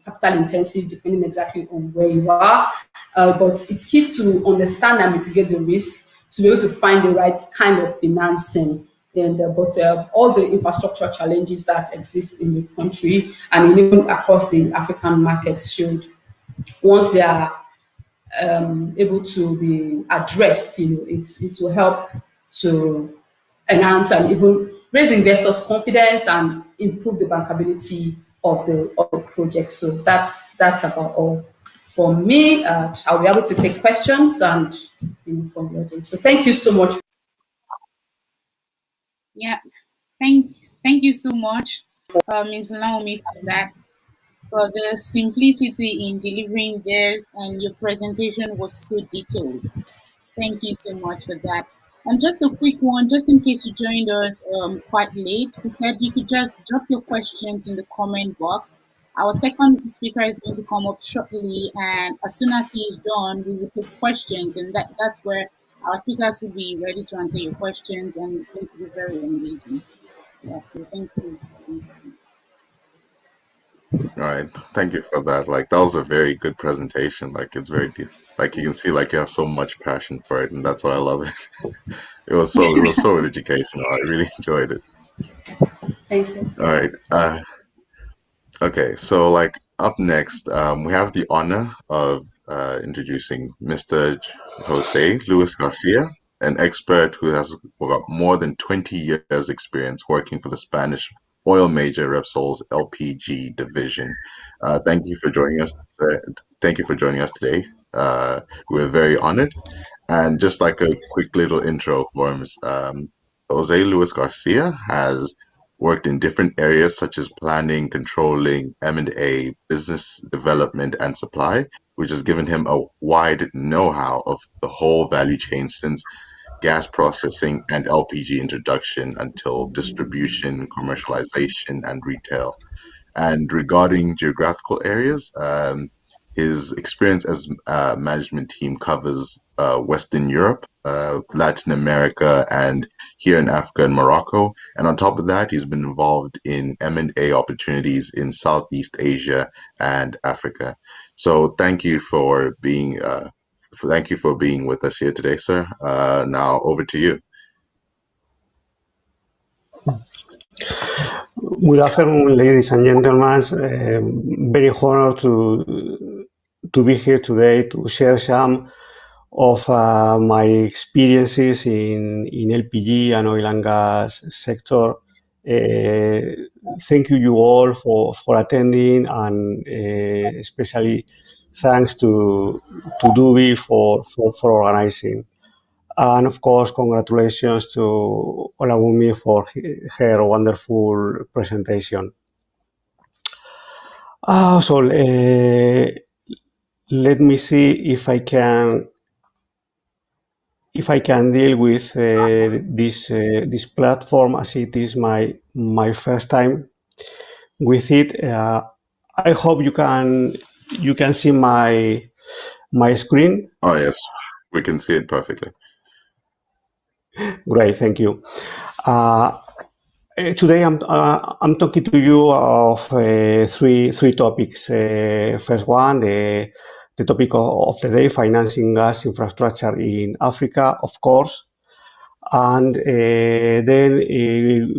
capital intensive, depending exactly on where you are. But it's key to understand and mitigate the risk to be able to find the right kind of financing. And but all the infrastructure challenges that exist in the country and even across the African markets should, once they are able to be addressed, it will help to enhance and even raise investors' confidence and improve the bankability of the project. So that's about all for me. I'll be able to take questions and from the audience. So thank you so much. Yeah, thank you so much, Ms. Naomi, for that. For the simplicity in delivering this, and your presentation was so detailed. Thank you so much for that. And just a quick one, just in case you joined us quite late, we said you could just drop your questions in the comment box. Our second speaker is going to come up shortly, and as soon as he is done, we will take questions, and that's where our speakers will be ready to answer your questions, and it's going to be very engaging. Yeah, so thank you. All right, thank you for that. Like that was a very good presentation. Like it's very like you can see like you have so much passion for it, and that's why I love it. It was so educational. I really enjoyed it. Thank you. All right. Okay, so like up next, we have the honor of introducing Mr. Jose Luis Garcia, an expert who has got more than 20 years experience working for the Spanish oil major Repsol's LPG division. Thank you for joining us. Thank you for joining us today. We're very honored. And just like a quick little intro for him, Jose Luis Garcia has worked in different areas such as planning, controlling, M&A, business development, and supply, which has given him a wide know-how of the whole value chain since gas processing and LPG introduction until distribution, commercialization, and retail. And regarding geographical areas, his experience as management team covers Western Europe, Latin America, and here in Africa and Morocco. And on top of that, he's been involved in M&A opportunities in Southeast Asia and Africa. So thank you for being with us here today, sir. Now over to you. Good afternoon, ladies and gentlemen. Very honored to be here today to share some of my experiences in LPG and oil and gas sector. Thank you all for attending, and especially thanks to Dubi for organizing. And of course, congratulations to Olawumi for her wonderful presentation. So let me see if I can deal with this platform, as it is my first time with it. I hope you can see my screen. Oh yes, we can see it perfectly. Great, thank you. Today I'm talking to you of three topics. First one, the topic of the day, financing gas infrastructure in Africa, of course. And then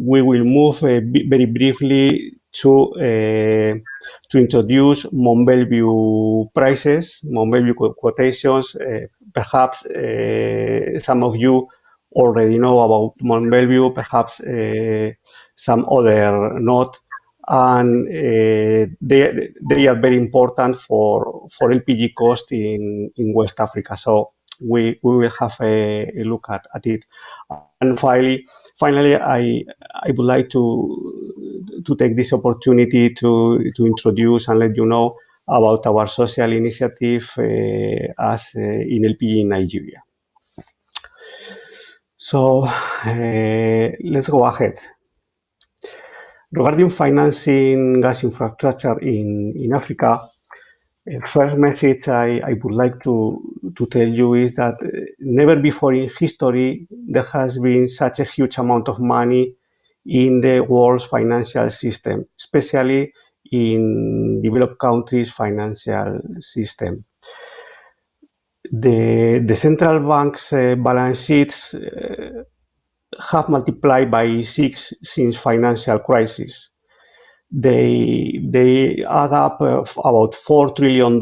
we will move very briefly to introduce Mont Belvieu prices, Mont Belvieu quotations. Perhaps some of you already know about Mont Belvieu, perhaps some other not. And they are very important for LPG cost in West Africa. So we will have a look at it. And finally, I would like to take this opportunity to introduce and let you know about our social initiative as in LPG in Nigeria. So let's go ahead. Regarding financing gas infrastructure in Africa, first message I would like to tell you is that never before in history there has been such a huge amount of money in the world's financial system, especially in developed countries' financial system. The central bank's balance sheets have multiplied by 6 since financial crisis. They add up about $4 trillion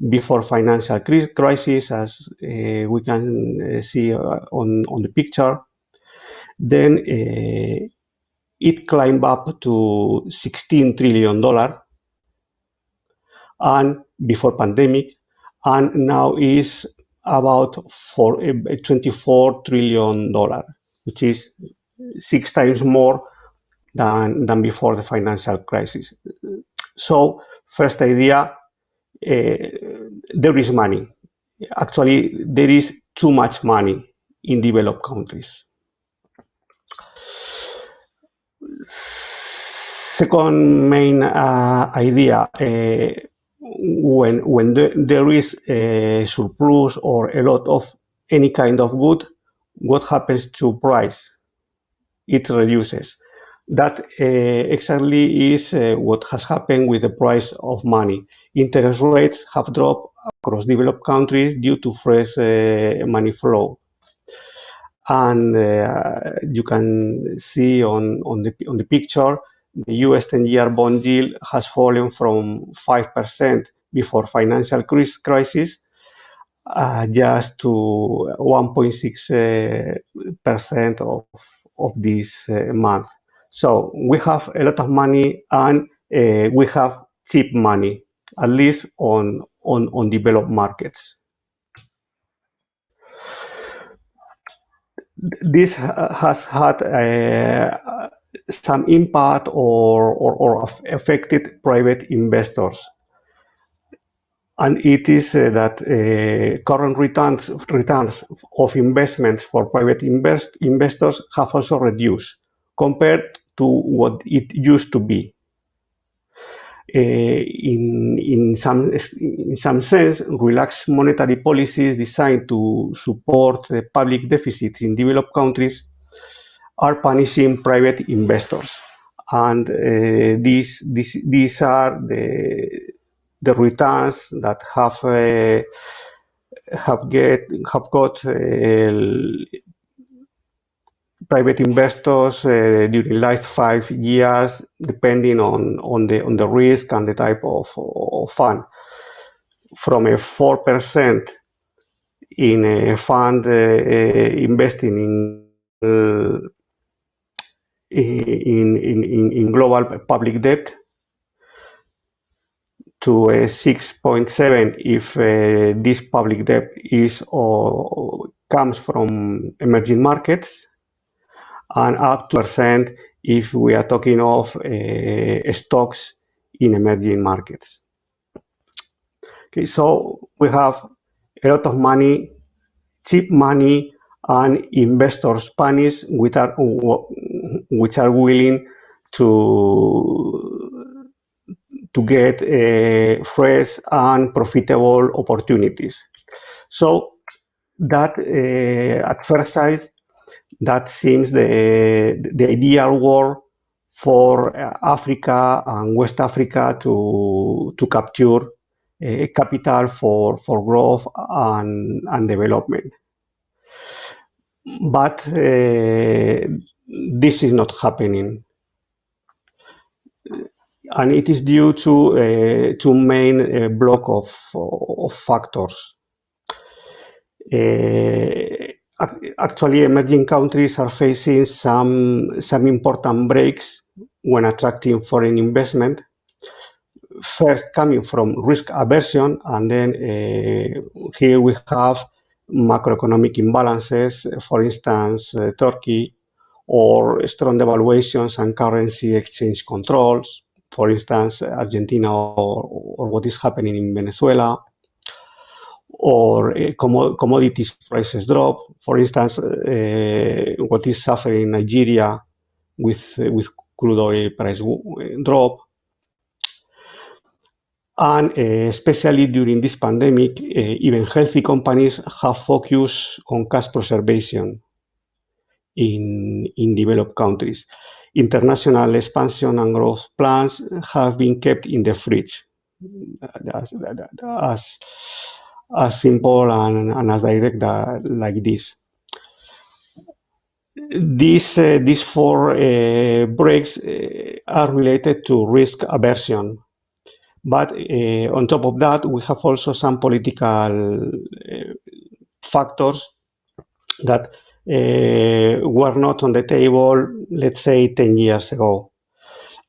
before financial crisis, as we can see on the picture. Then it climbed up to $16 trillion and before pandemic, and now is about $24 trillion, which is 6 times more than before the financial crisis. So first idea, there is money. Actually, there is too much money in developed countries. Second main idea, when there is a surplus or a lot of any kind of good, what happens to price? It reduces. That exactly is what has happened with the price of money. Interest rates have dropped across developed countries due to fresh money flow. And you can see on the picture, the US 10-year bond yield has fallen from 5% before financial crisis just to 1.6% of this month. So we have a lot of money and we have cheap money, at least on developed markets. This has had some impact or affected private investors. And it is that current returns of investments for private investors have also reduced compared to what it used to be. In some sense, relaxed monetary policies designed to support the public deficits in developed countries are punishing private investors, and these are the returns that have got private investors during the last 5 years, depending on the risk and the type of fund, from a 4% in a fund investing in global public debt to a 6.7 if this public debt is or comes from emerging markets, and up to 2% if we are talking of stocks in emerging markets. Okay, so we have a lot of money, cheap money, and investors punish which are willing to get fresh and profitable opportunities. So that at first sight that seems the ideal world for Africa and West Africa to capture capital for growth and development. But this is not happening. And it is due to two main block of factors. Actually, emerging countries are facing some important breaks when attracting foreign investment. First, coming from risk aversion, and then here we have macroeconomic imbalances, for instance, Turkey, or strong devaluations and currency exchange controls, for instance, Argentina or what is happening in Venezuela, or commodities prices drop, for instance, what is suffering Nigeria with crude oil price drop. And especially during this pandemic, even healthy companies have focused on cash preservation in developed countries. International expansion and growth plans have been kept in the fridge. As simple and as direct like this. These four breaks are related to risk aversion. But on top of that, we have also some political factors that were not on the table, let's say, 10 years ago.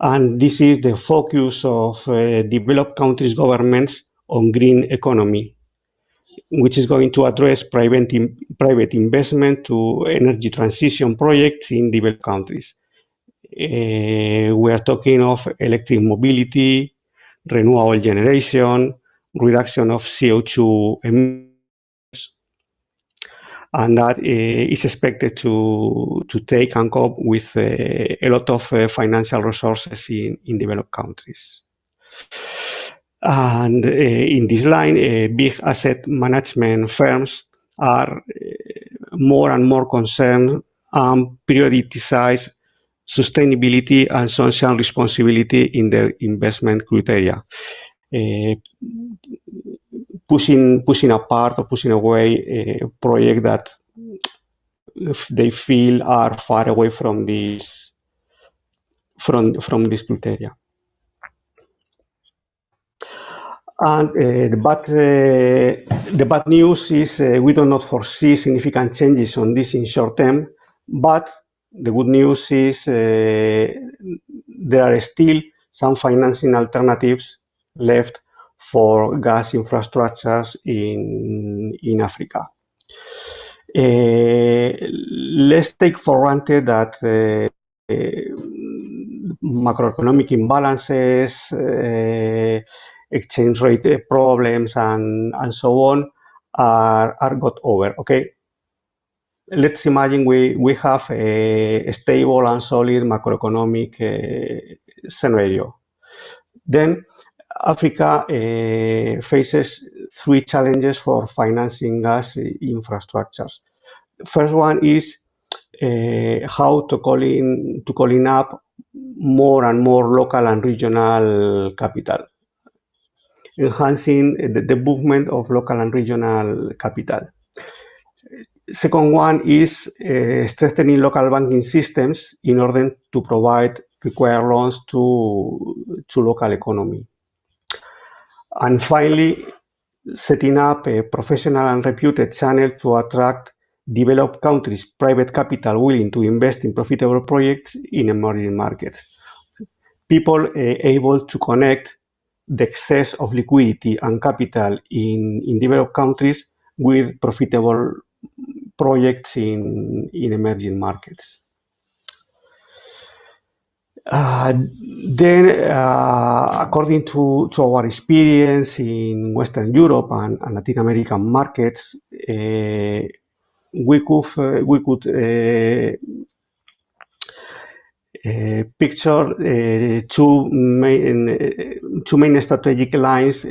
And this is the focus of developed countries' governments on green economy, which is going to address private investment to energy transition projects in developed countries. We are talking of electric mobility, renewable generation, reduction of CO2 emissions, and that is expected to take and cope with a lot of financial resources in developed countries. And in this line, big asset management firms are more and more concerned and prioritize sustainability and social responsibility in their investment criteria, pushing apart or pushing away a project that they feel are far away from this criteria. And the bad news is we do not foresee significant changes on this in short term, but the good news is there are still some financing alternatives left for gas infrastructures in Africa. Let's take for granted that macroeconomic imbalances, exchange rate problems, and so on are got over. Okay, let's imagine we have a stable and solid macroeconomic scenario. Then Africa faces three challenges for financing gas infrastructures. First one is how to calling up more and more local and regional capital, enhancing the movement of local and regional capital. Second one is strengthening local banking systems in order to provide required loans to local economy. And finally, setting up a professional and reputed channel to attract developed countries' private capital willing to invest in profitable projects in emerging markets. People able to connect the excess of liquidity and capital in developed countries with profitable projects in emerging markets. Then, according to our experience in Western Europe and Latin American markets, we could picture two main strategic lines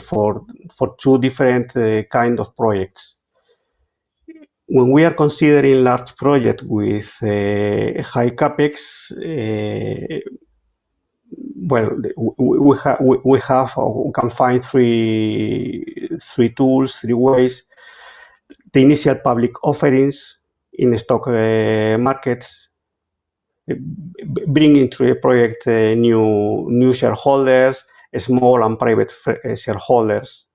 for two different kind of projects. when we are considering large projects with high capex, well, we can find three tools, three ways. The initial public offerings in stock markets, bringing to a project new shareholders, small and private shareholders.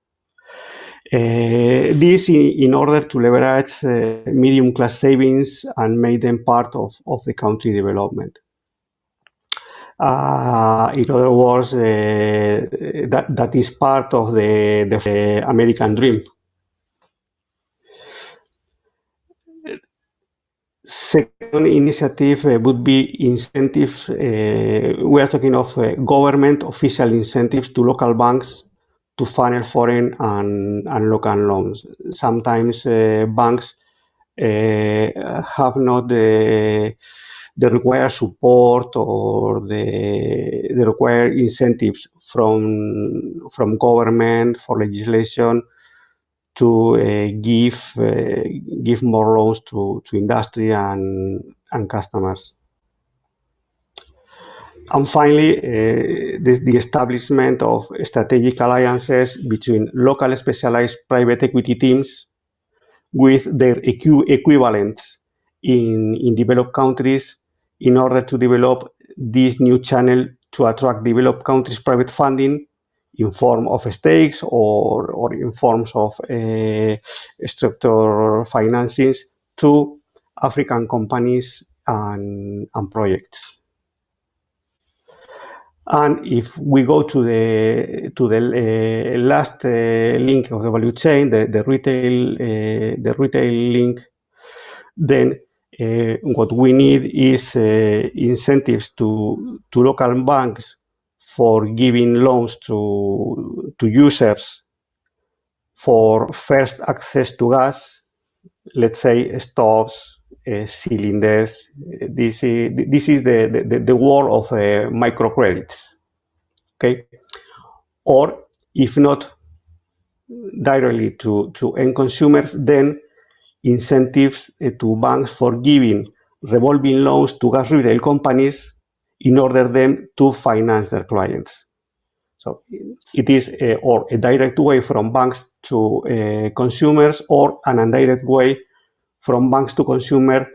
This in order to leverage medium class savings and make them part of the country development. In other words, that is part of the American dream. Second initiative would be incentives. We are talking of government official incentives to local banks to funnel foreign and local loans. Sometimes banks have not the required support or the required incentives from government for legislation to give more loans to industry and customers. And finally, the establishment of strategic alliances between local specialized private equity teams with their equivalents in developed countries in order to develop this new channel to attract developed countries' private funding in form of stakes or in forms of structured financings to African companies and projects. And if we go to the last link of the value chain, the retail link, then what we need is incentives to local banks for giving loans to users for first access to gas, let's say stoves, cylinders. This is the world of microcredits. Okay, or if not directly to end consumers, then incentives to banks for giving revolving loans to gas retail companies in order them to finance their clients. So it is or a direct way from banks to consumers, or an indirect way from banks to consumer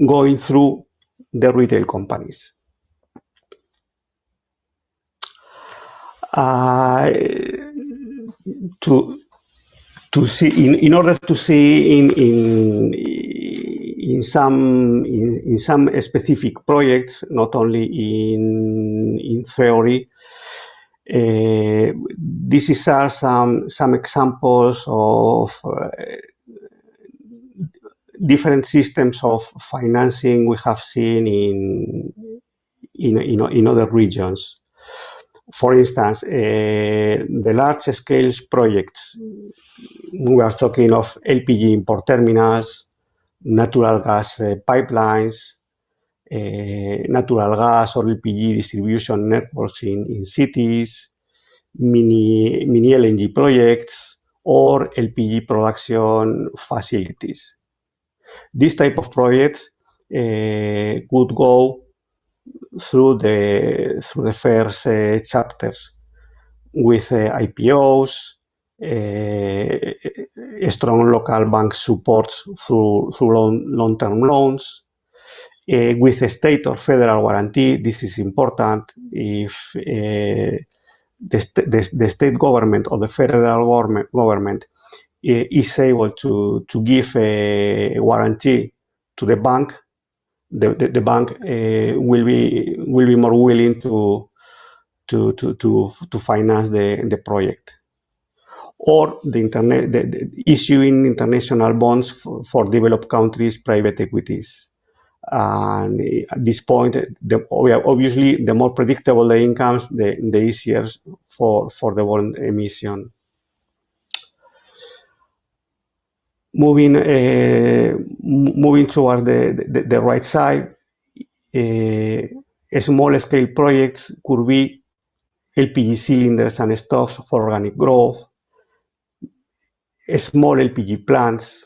going through the retail companies. To see in order to see in some specific projects, not only in theory. These are some examples of different systems of financing we have seen in other regions. For instance, the large scale projects, we are talking of LPG import terminals, natural gas pipelines, natural gas or LPG distribution networks in cities, mini LNG projects, or LPG production facilities. This type of projects could go through the first chapters with IPOs, strong local bank supports through long-term loans, with a state or federal guarantee. This is important. If the state government or the federal government is able to give a guarantee to the bank, the bank will be more willing to finance the project. Or the issuing international bonds for developed countries' private equities. And at this point, obviously, the more predictable the incomes, the easier for the bond emission. Moving toward the right side, small scale projects could be LPG cylinders and stoves for organic growth, small LPG plants,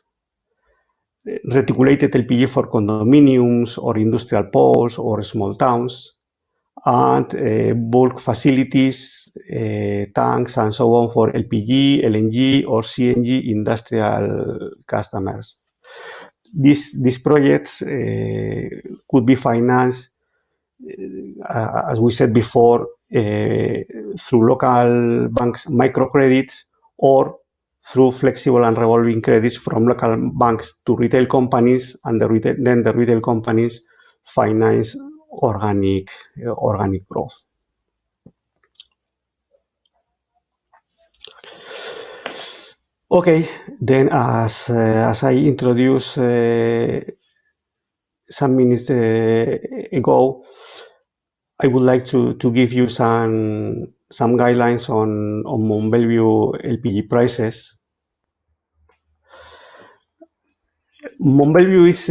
reticulated LPG for condominiums or industrial poles or small towns, and bulk facilities, tanks, and so on for LPG, LNG, or CNG industrial customers. These projects could be financed, as we said before, through local banks microcredits or through flexible and revolving credits from local banks to retail companies, and then the retail companies finance organic growth. Okay, then as I introduced some minutes ago, I would like to give you some guidelines on Mont Belvieu LPG prices. Mont Belvieu is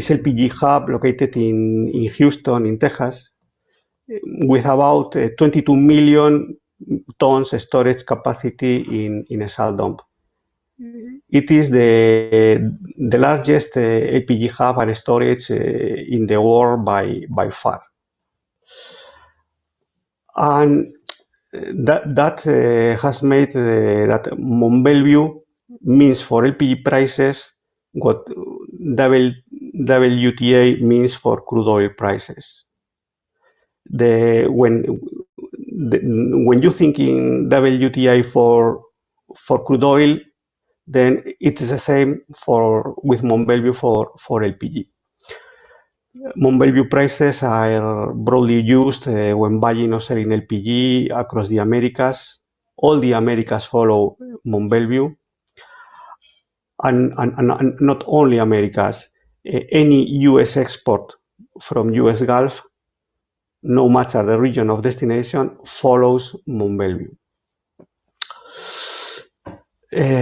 LPG hub located in Houston, in Texas, with about 22 million tons storage capacity in a salt dump. It is the largest LPG hub and storage in the world by far. And that has made that Mont Belvieu means for LPG prices what WTI means for crude oil prices. When you think in WTI for crude oil, then it is the same with Mont Belvieu for LPG. Mont Belvieu prices are broadly used when buying or selling LPG across the Americas. All the Americas follow Mont Belvieu, and not only Americas. Any U.S. export from U.S. Gulf, no matter the region of destination, follows Mont Belvieu.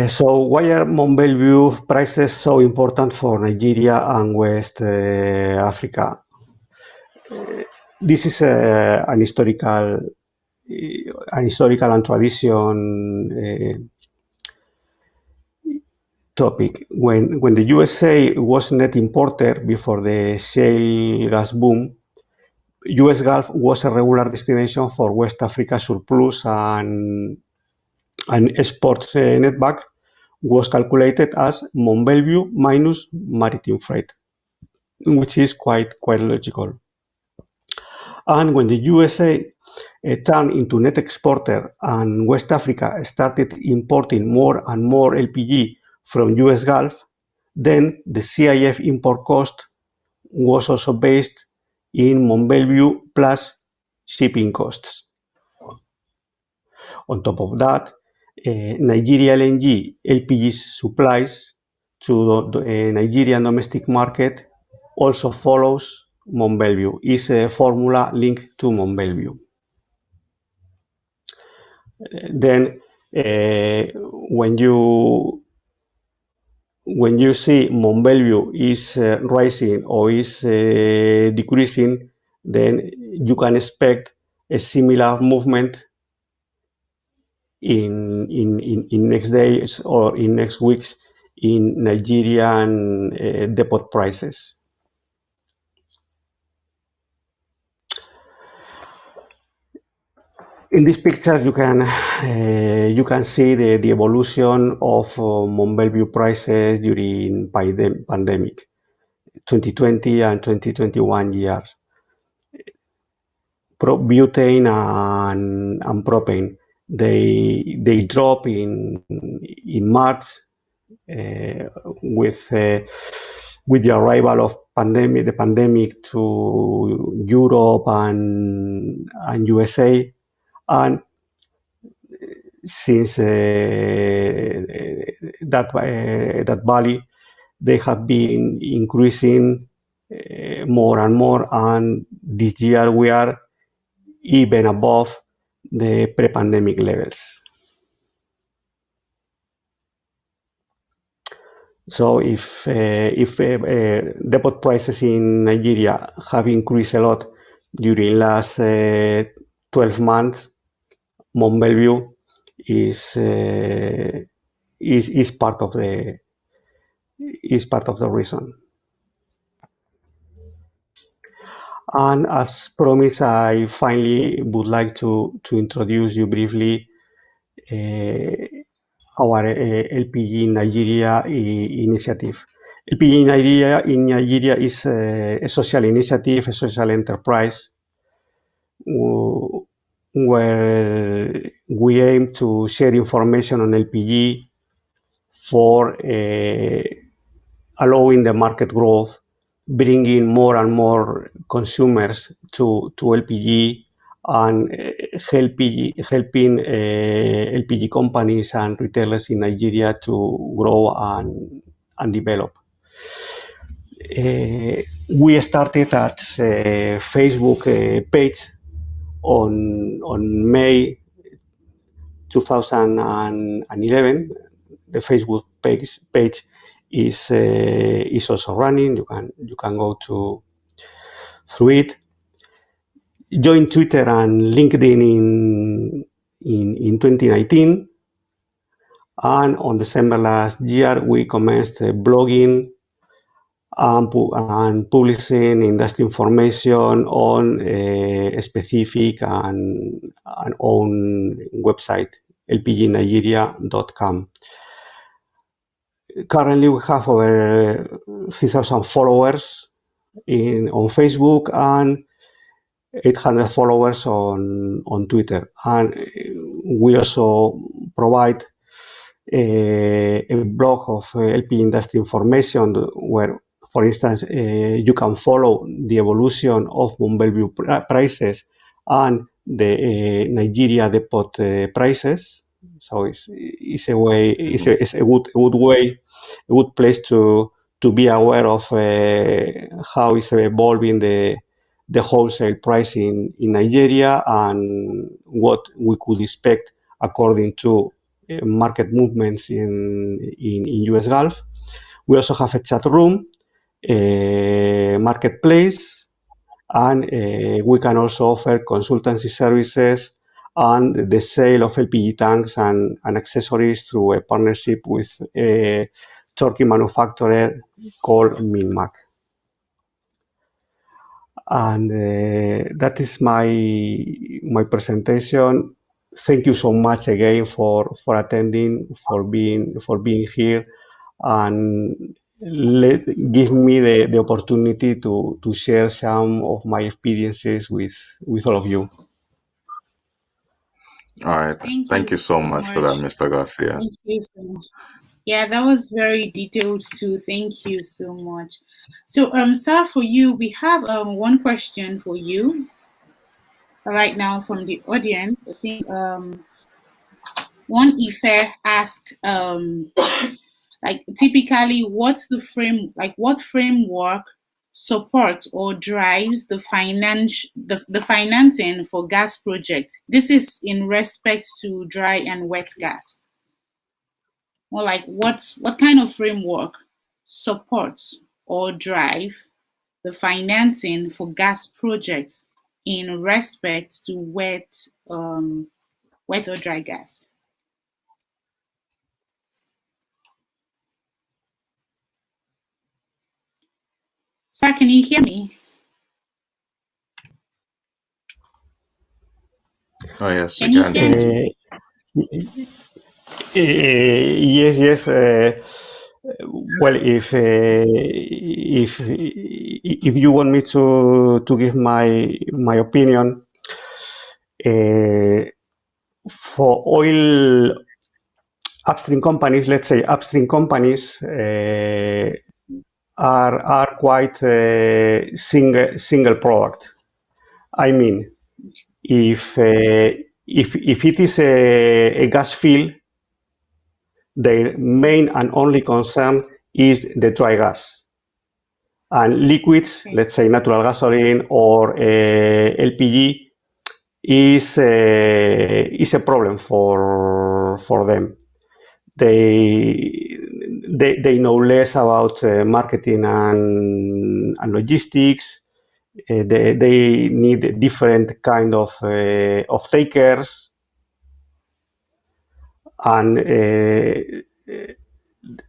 So why are Mont Belvieu prices so important for Nigeria and West Africa? This is an historical and tradition topic. When the USA was net importer before the shale gas boom, US Gulf was a regular destination for West Africa surplus, and exports netback was calculated as Mont Belvieu minus maritime freight, which is quite logical. And when the USA turned into net exporter and West Africa started importing more and more LPG from US Gulf, then the CIF import cost was also based in Mont Belvieu plus shipping costs. On top of that, Nigeria LNG LPG supplies to the Nigerian domestic market also follows Mont Belvieu, is a formula linked to Mont Belvieu. Then when you see Mont Belvieu is rising or is decreasing, then you can expect a similar movement in next days or in next weeks in Nigerian depot prices. In this picture, you can see the evolution of Mont Belvieu prices during pandemic, 2020 and 2021 years. Butane and propane, they drop in March with the arrival of the pandemic to Europe and USA. And since that valley, they have been increasing more and more, and this year we are even above the pre-pandemic levels. So if depot prices in Nigeria have increased a lot during last 12 months, Mont Belvieu is part of the is part of the reason. And as promised, I finally would like to introduce you briefly our LPG Nigeria initiative. LPG Nigeria is a social initiative, a social enterprise, where we aim to share information on LPG for allowing the market growth, bringing more and more consumers to LPG, and helping LPG companies and retailers in Nigeria to grow and develop. We started at Facebook page on May 2011. The Facebook page is also running. You can go through it. Joined Twitter and LinkedIn in 2019, and on December last year we commenced blogging and publishing industry information on a specific and own website, lpgnigeria.com. Currently, we have over 3,000 followers on Facebook and 800 followers on Twitter. And we also provide a blog of LPG industry information where, for instance, you can follow the evolution of Mont Belvieu prices and the Nigeria depot prices. So it's a way, it's a good way, a good place to be aware of how is evolving the wholesale price in Nigeria and what we could expect according to market movements in US Gulf. We also have a chat room, a marketplace, and we can also offer consultancy services and the sale of LPG tanks and accessories through a partnership with a Turkey manufacturer called Minmac. And that is my presentation. Thank you so much again for attending, for being here, and give me the opportunity to share some of my experiences with all of you. All right. Thank you so much for that, Mr. Garcia. Thank you so much. Yeah, that was very detailed too. Thank you so much. So, sir, for you, we have one question for you right now from the audience. I think one Ife asked, like, typically, what framework supports or drives the financing for gas projects? This is in respect to dry and wet gas. Or like what kind of framework supports or drive the financing for gas projects in respect to wet or dry gas? Sir, can you hear me? Oh yes, Can you hear me? Yes. Well, if you want me to give my opinion, for oil upstream companies, let's say upstream companies are quite single product. I mean, if it is a gas field, their main and only concern is the dry gas. And liquids, let's say natural gasoline or LPG, is a problem for them. They know less about marketing and logistics. They need different kind of takers, and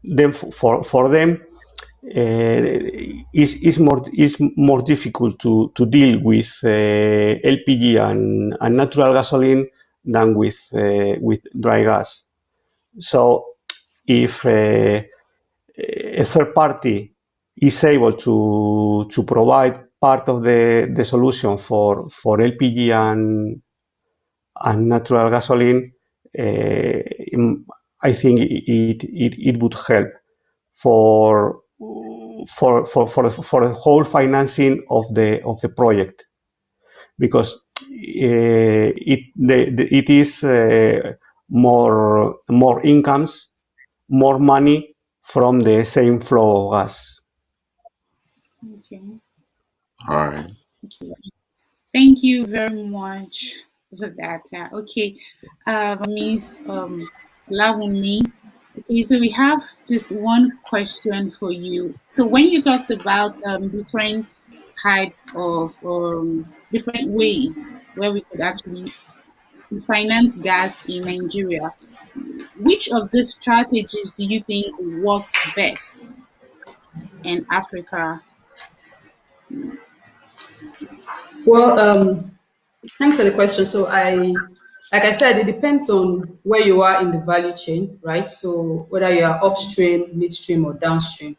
then for them is more difficult to deal with LPG and natural gasoline than with dry gas. So if a third party is able to provide part of the solution for LPG and natural gasoline, I think it would help for the whole financing of the project, because it is more incomes, more money from the same flow of gas. Okay. All right. Okay. Thank you very much for that. Okay, Miss Lavumi. Okay, so we have just one question for you. So when you talked about different type of different ways where we could actually finance gas in Nigeria, which of these strategies do you think works best in Africa? Well, thanks for the question. So like I said, it depends on where you are in the value chain, right? So whether you are upstream, midstream, or downstream.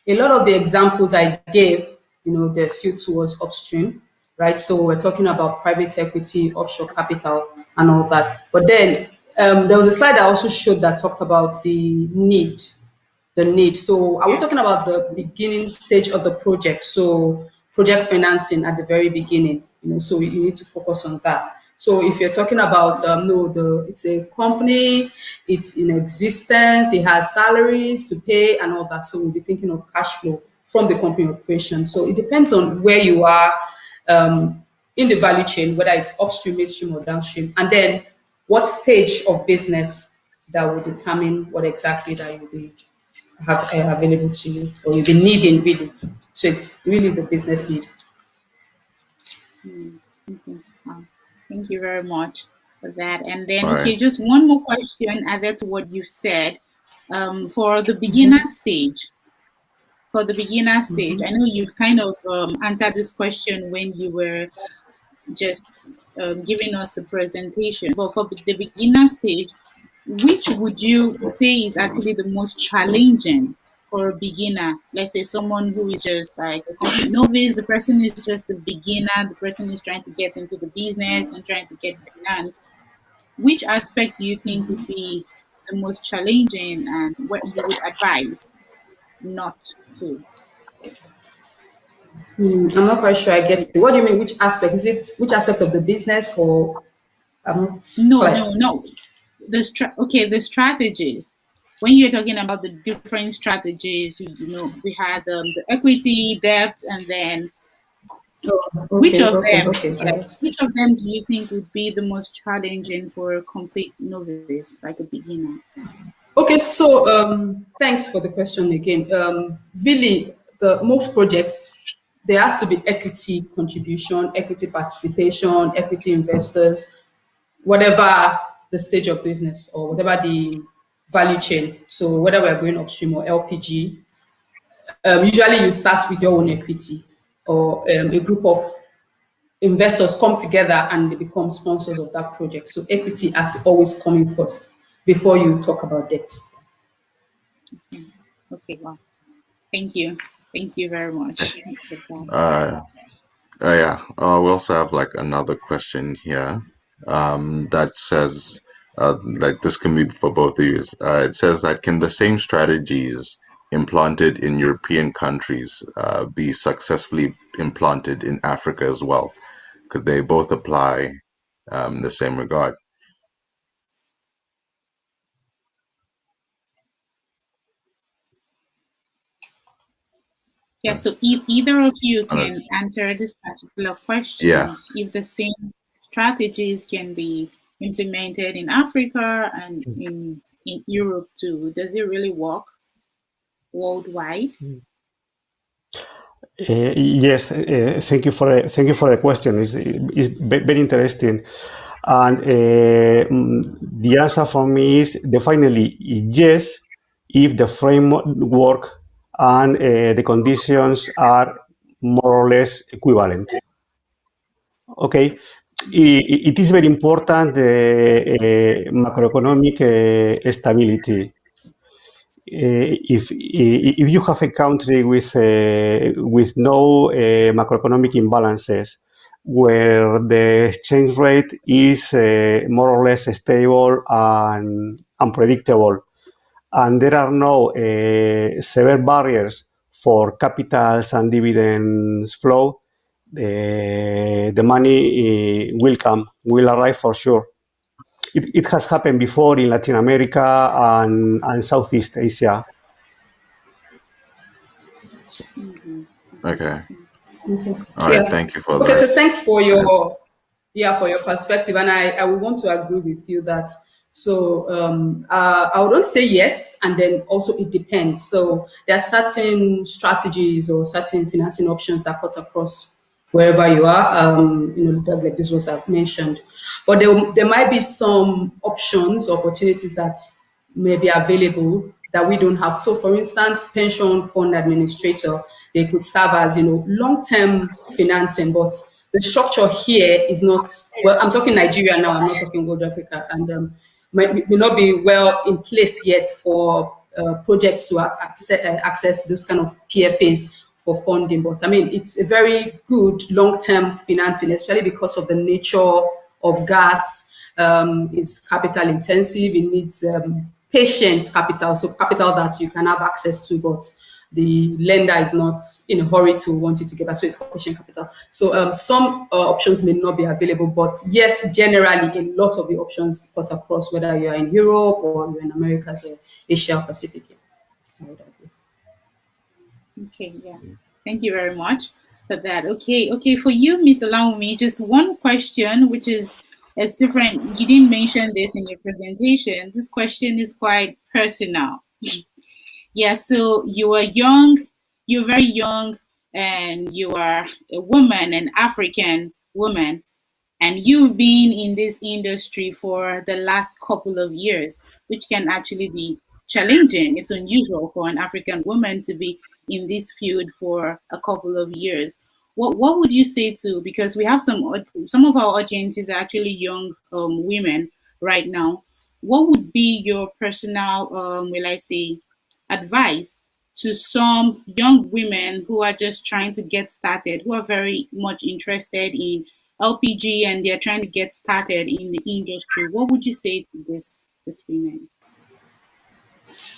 A lot of the examples I gave, they're skewed towards upstream, right? So we're talking about private equity, offshore capital, and all that. But then there was a slide I also showed that talked about the need. So are we talking about the beginning stage of the project? So project financing at the very beginning, so you need to focus on that. So if you're talking about it's a company, it's in existence, it has salaries to pay and all that. So we'll be thinking of cash flow from the company operation. So it depends on where you are in the value chain, whether it's upstream, midstream, or downstream, and then what stage of business that will determine what exactly that you will have available to you, or you'll be needing really. So it's really the business need. Okay. Thank you very much for that. And then, All okay, right. just one more question added to what you said. For the beginner stage, I know you've kind of answered this question when you were just giving us the presentation. But for the beginner stage, which would you say is actually the most challenging for a beginner? Let's say someone who is just like a complete novice, the person is just a beginner, the person is trying to get into the business and trying to get finance. Which aspect do you think would be the most challenging and what you would advise not to? I'm not quite sure I get it. What do you mean? Which aspect? Is it which aspect of the business, or I'm not clear? No. The strategies. When you're talking about the different strategies, we had the equity, debt, and then which of them? Okay. Yes, which of them do you think would be the most challenging for a complete novice, like a beginner? Okay, so thanks for the question again. Really, the most projects, there has to be equity contribution, equity participation, equity investors, whatever the stage of business or whatever the value chain. So whether we're going upstream or LPG, usually you start with your own equity, or a group of investors come together and they become sponsors of that project. So equity has to always come in first before you talk about debt. Okay, well, thank you very much. Yeah. We also have like another question here that says, like this can be for both of you. It says that can the same strategies implanted in European countries be successfully implanted in Africa as well? Could they both apply the same regard? Yeah, so either of you can answer this particular question. Yeah. If the same strategies can be implemented in Africa and in Europe too, does it really work worldwide? Yes, thank you for the question. It's very interesting, and the answer for me is definitely yes, if the framework and the conditions are more or less equivalent. Okay, it is very important macroeconomic stability. If you have a country with no macroeconomic imbalances, where the exchange rate is more or less stable and unpredictable, and there are no severe barriers for capitals and dividends flow, the money will arrive for sure. It has happened before in Latin America and Southeast Asia. Okay. Okay. All right. Thank you for Okay, that. so thanks for your perspective, and I would want to agree with you that. So I wouldn't say yes, and then also it depends. So there are certain strategies or certain financing options that cut across wherever you are. Like this was I've mentioned, but there might be some options, opportunities that may be available that we don't have. So, for instance, pension fund administrator, they could serve as long-term financing, but the structure here is not well. I'm talking Nigeria now. I'm not talking World Africa, and may not be well in place yet for projects to access those kind of PFAs for funding. But I mean, it's a very good long-term financing, especially because of the nature of gas. It's capital intensive. It needs patient capital, so capital that you can have access to, but the lender is not in a hurry to want you to get back. So it's called patient capital. So some options may not be available, but yes, generally a lot of the options cut across, whether you're in Europe or you're in Americas or Asia Pacific. I would agree. Okay, yeah. Thank you very much for that. Okay. For you, Ms. Alawumi, just one question, which is as different. You didn't mention this in your presentation. This question is quite personal. Yeah, so you are young, you're very young, and you are a woman, an African woman, and you've been in this industry for the last couple of years, which can actually be challenging. It's unusual for an African woman to be in this field for a couple of years. What would you say to, because we have some of our audiences are actually young women right now. What would be your personal, will I say, advice to some young women who are just trying to get started, who are very much interested in LPG and they're trying to get started in the industry? What would you say to this women?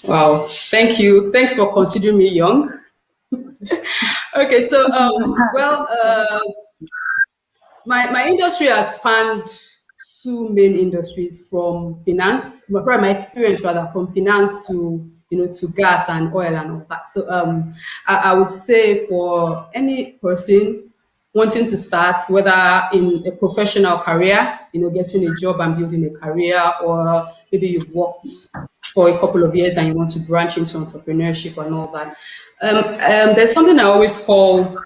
Wow, thank you. Thanks for considering me young. Okay, so my industry has spanned two main industries, from finance, well, probably my experience rather, from finance to to gas and oil and all that. So I would say for any person wanting to start, whether in a professional career, getting a job and building a career, or maybe you've worked for a couple of years and you want to branch into entrepreneurship and all that. There's something I always call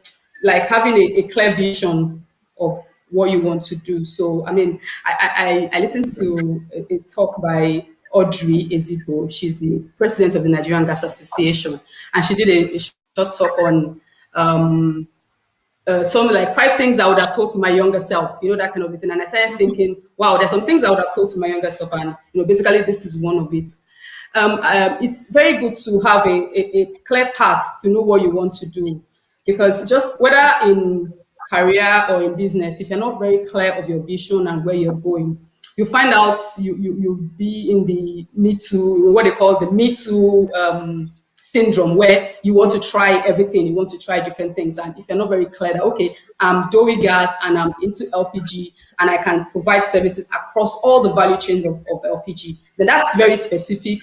like having a clear vision of what you want to do. So, I mean, I listened to a talk by Audrey Ezigbo. She's the president of the Nigerian Gas Association, and she did a short talk on some like 5 things I would have told to my younger self, that kind of thing. And I started thinking, wow, there's some things I would have told to my younger self, and basically this is one of it. It's very good to have a clear path to know what you want to do, because just whether in career or in business, if you're not very clear of your vision and where you're going, you find out you'll be in the Me Too, what they call the Me Too syndrome, where you want to try everything, you want to try different things. And if you're not very clear that, okay, I'm doing gas and I'm into LPG and I can provide services across all the value chain of LPG, then that's very specific.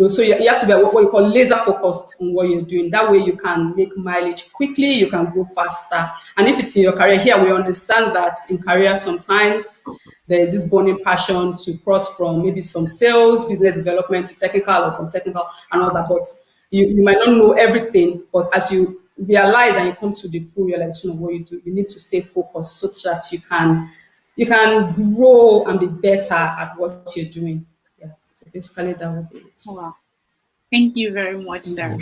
So you have to be what you call laser focused on what you're doing. That way you can make mileage quickly, you can go faster. And if it's in your career, here we understand that in career sometimes there is this burning passion to cross from maybe some sales, business development to technical, or from technical and all that. But you might not know everything, but as you realize and you come to the full realization of what you do, you need to stay focused so that you can grow and be better at what you're doing. So basically that would be it. Wow. Thank you very much, sir,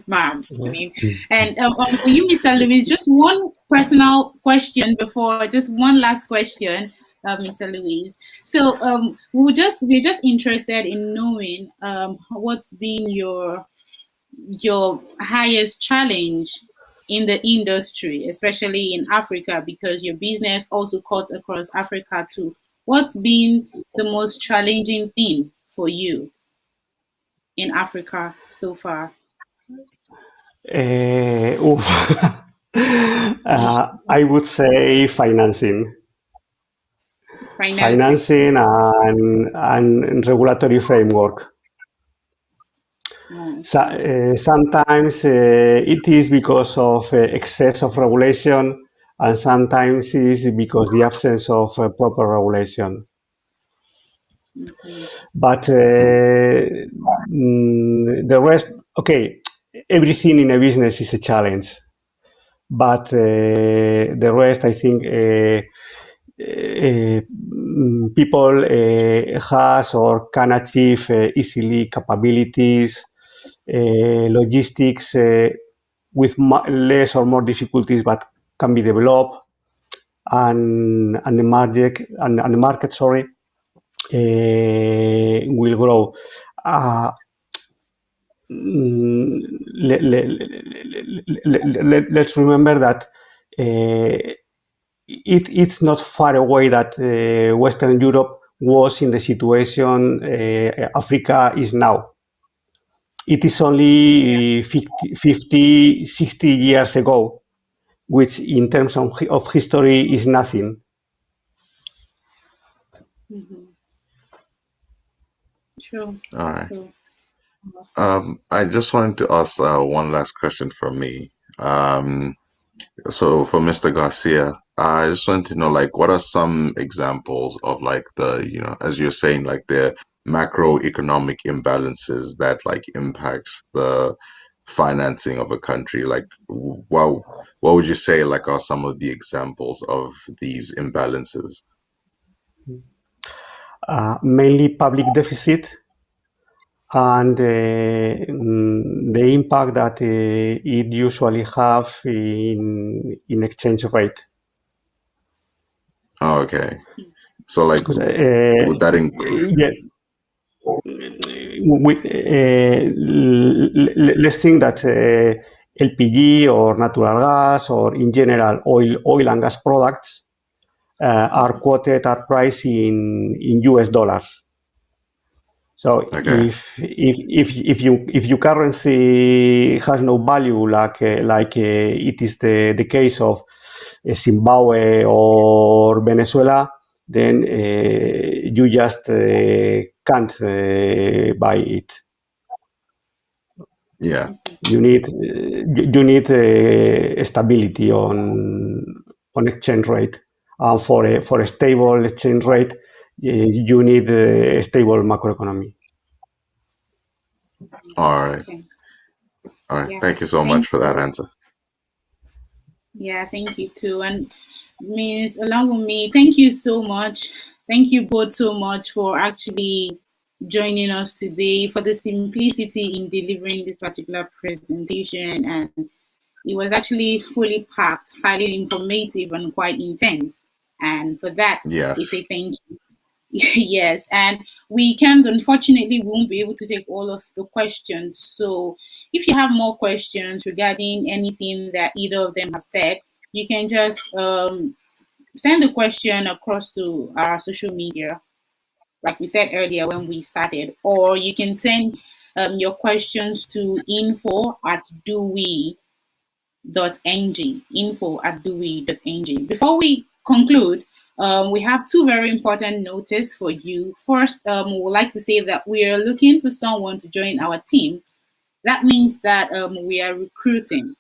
ma'am. I mean, Mm. and for you, Mr. Lewis, just one personal question before, just one last question, Mr. Lewis. So, we're just interested in knowing what's been your highest challenge in the industry, especially in Africa, because your business also cuts across Africa too. What's been the most challenging thing for you in Africa so far? Oof. I would say financing, Financing. financing and regulatory framework. Oh, So, sometimes it is because of excess of regulation, and sometimes it is because the absence of proper regulation. okay. But Mm. the rest, okay, everything in a business is a challenge. But the rest, I think, people has or can achieve easily capabilities, logistics with less or more difficulties, but can be developed, and the market, sorry, will grow. Uh, let's remember that it's not far away that Western Europe was in the situation Africa is now. It is Yeah. only 50, 60 years ago, which in terms of history is nothing. Mm-hmm. Sure. All right. Sure. I just wanted to ask one last question from me. Um, so for Mr. Garcia, I just wanted to know, like, what are some examples of like as you're saying, like the macroeconomic imbalances that like impact the financing of a country? Like, what would you say like are some of the examples of these imbalances? Mainly public deficit and the impact that it usually have in exchange rate. Oh, okay. So like, would that Yes, let's think that LPG or natural gas or in general oil and gas products are quoted at price in US dollars. So okay? if your currency has no value, like it is the case of Zimbabwe or Venezuela, then you just can't buy it. Yeah. You need stability on exchange rate, and for a stable exchange rate, you need a stable macroeconomy. All right. Okay. All right. Yeah. Thank you so much Thank for that you. answer. Yeah, thank you too. And Ms. Olawumi, thank you so much. Thank you both so much for actually joining us today, for the simplicity in delivering this particular presentation. And it was actually fully packed, highly informative, and quite intense. And for that, we Yes. say thank you. Yes, and we can unfortunately won't be able to take all of the questions. So if you have more questions regarding anything that either of them have said, you can just send the question across to our social media, like we said earlier when we started, or you can send your questions to info@dewey.ng. Before we conclude, we have two very important notices for you. First, we would like to say that we are looking for someone to join our team. That means that we are recruiting.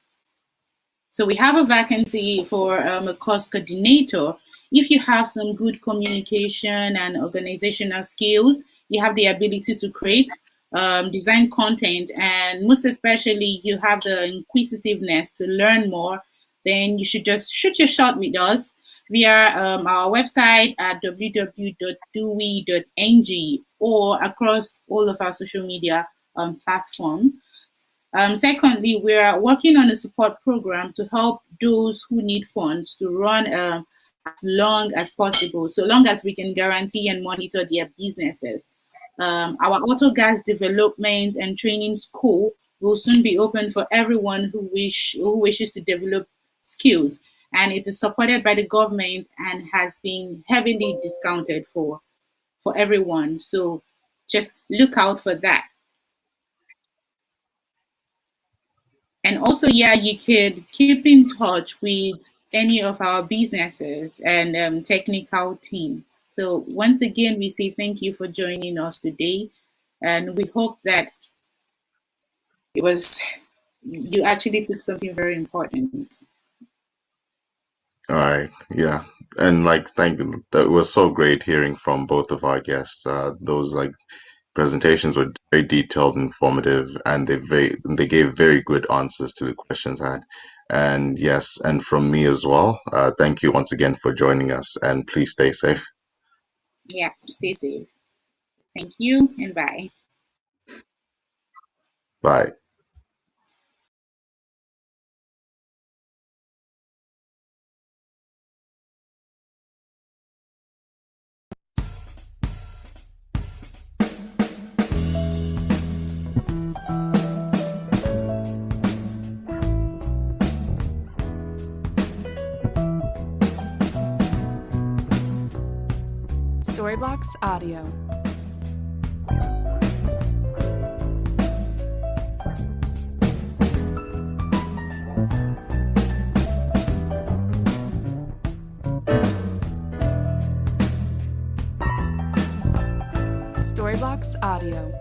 So we have a vacancy for a course coordinator. If you have some good communication and organizational skills, you have the ability to create, design content, and most especially you have the inquisitiveness to learn more, then you should just shoot your shot with us via our website at www.dewey.ng or across all of our social media platform. Secondly, we are working on a support program to help those who need funds to run as long as possible, so long as we can guarantee and monitor their businesses. Our Autogas development and training school will soon be open for everyone who wishes to develop skills, and it is supported by the government and has been heavily discounted for everyone. So just look out for that. And also, yeah, you could keep in touch with any of our businesses and technical teams. So once again, we say thank you for joining us today, and we hope that you actually took something very important. All right. Yeah. And that was so great hearing from both of our guests. Those presentations were very detailed, informative, and they gave very good answers to the questions I had. And yes, and from me as well, thank you once again for joining us, and please stay safe. Yeah, stay safe. Thank you, and bye. Bye. Storyblocks Audio. Storyblocks Audio.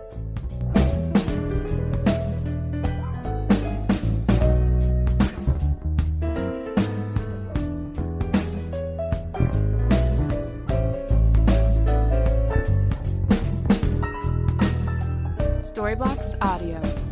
Storyblocks Audio.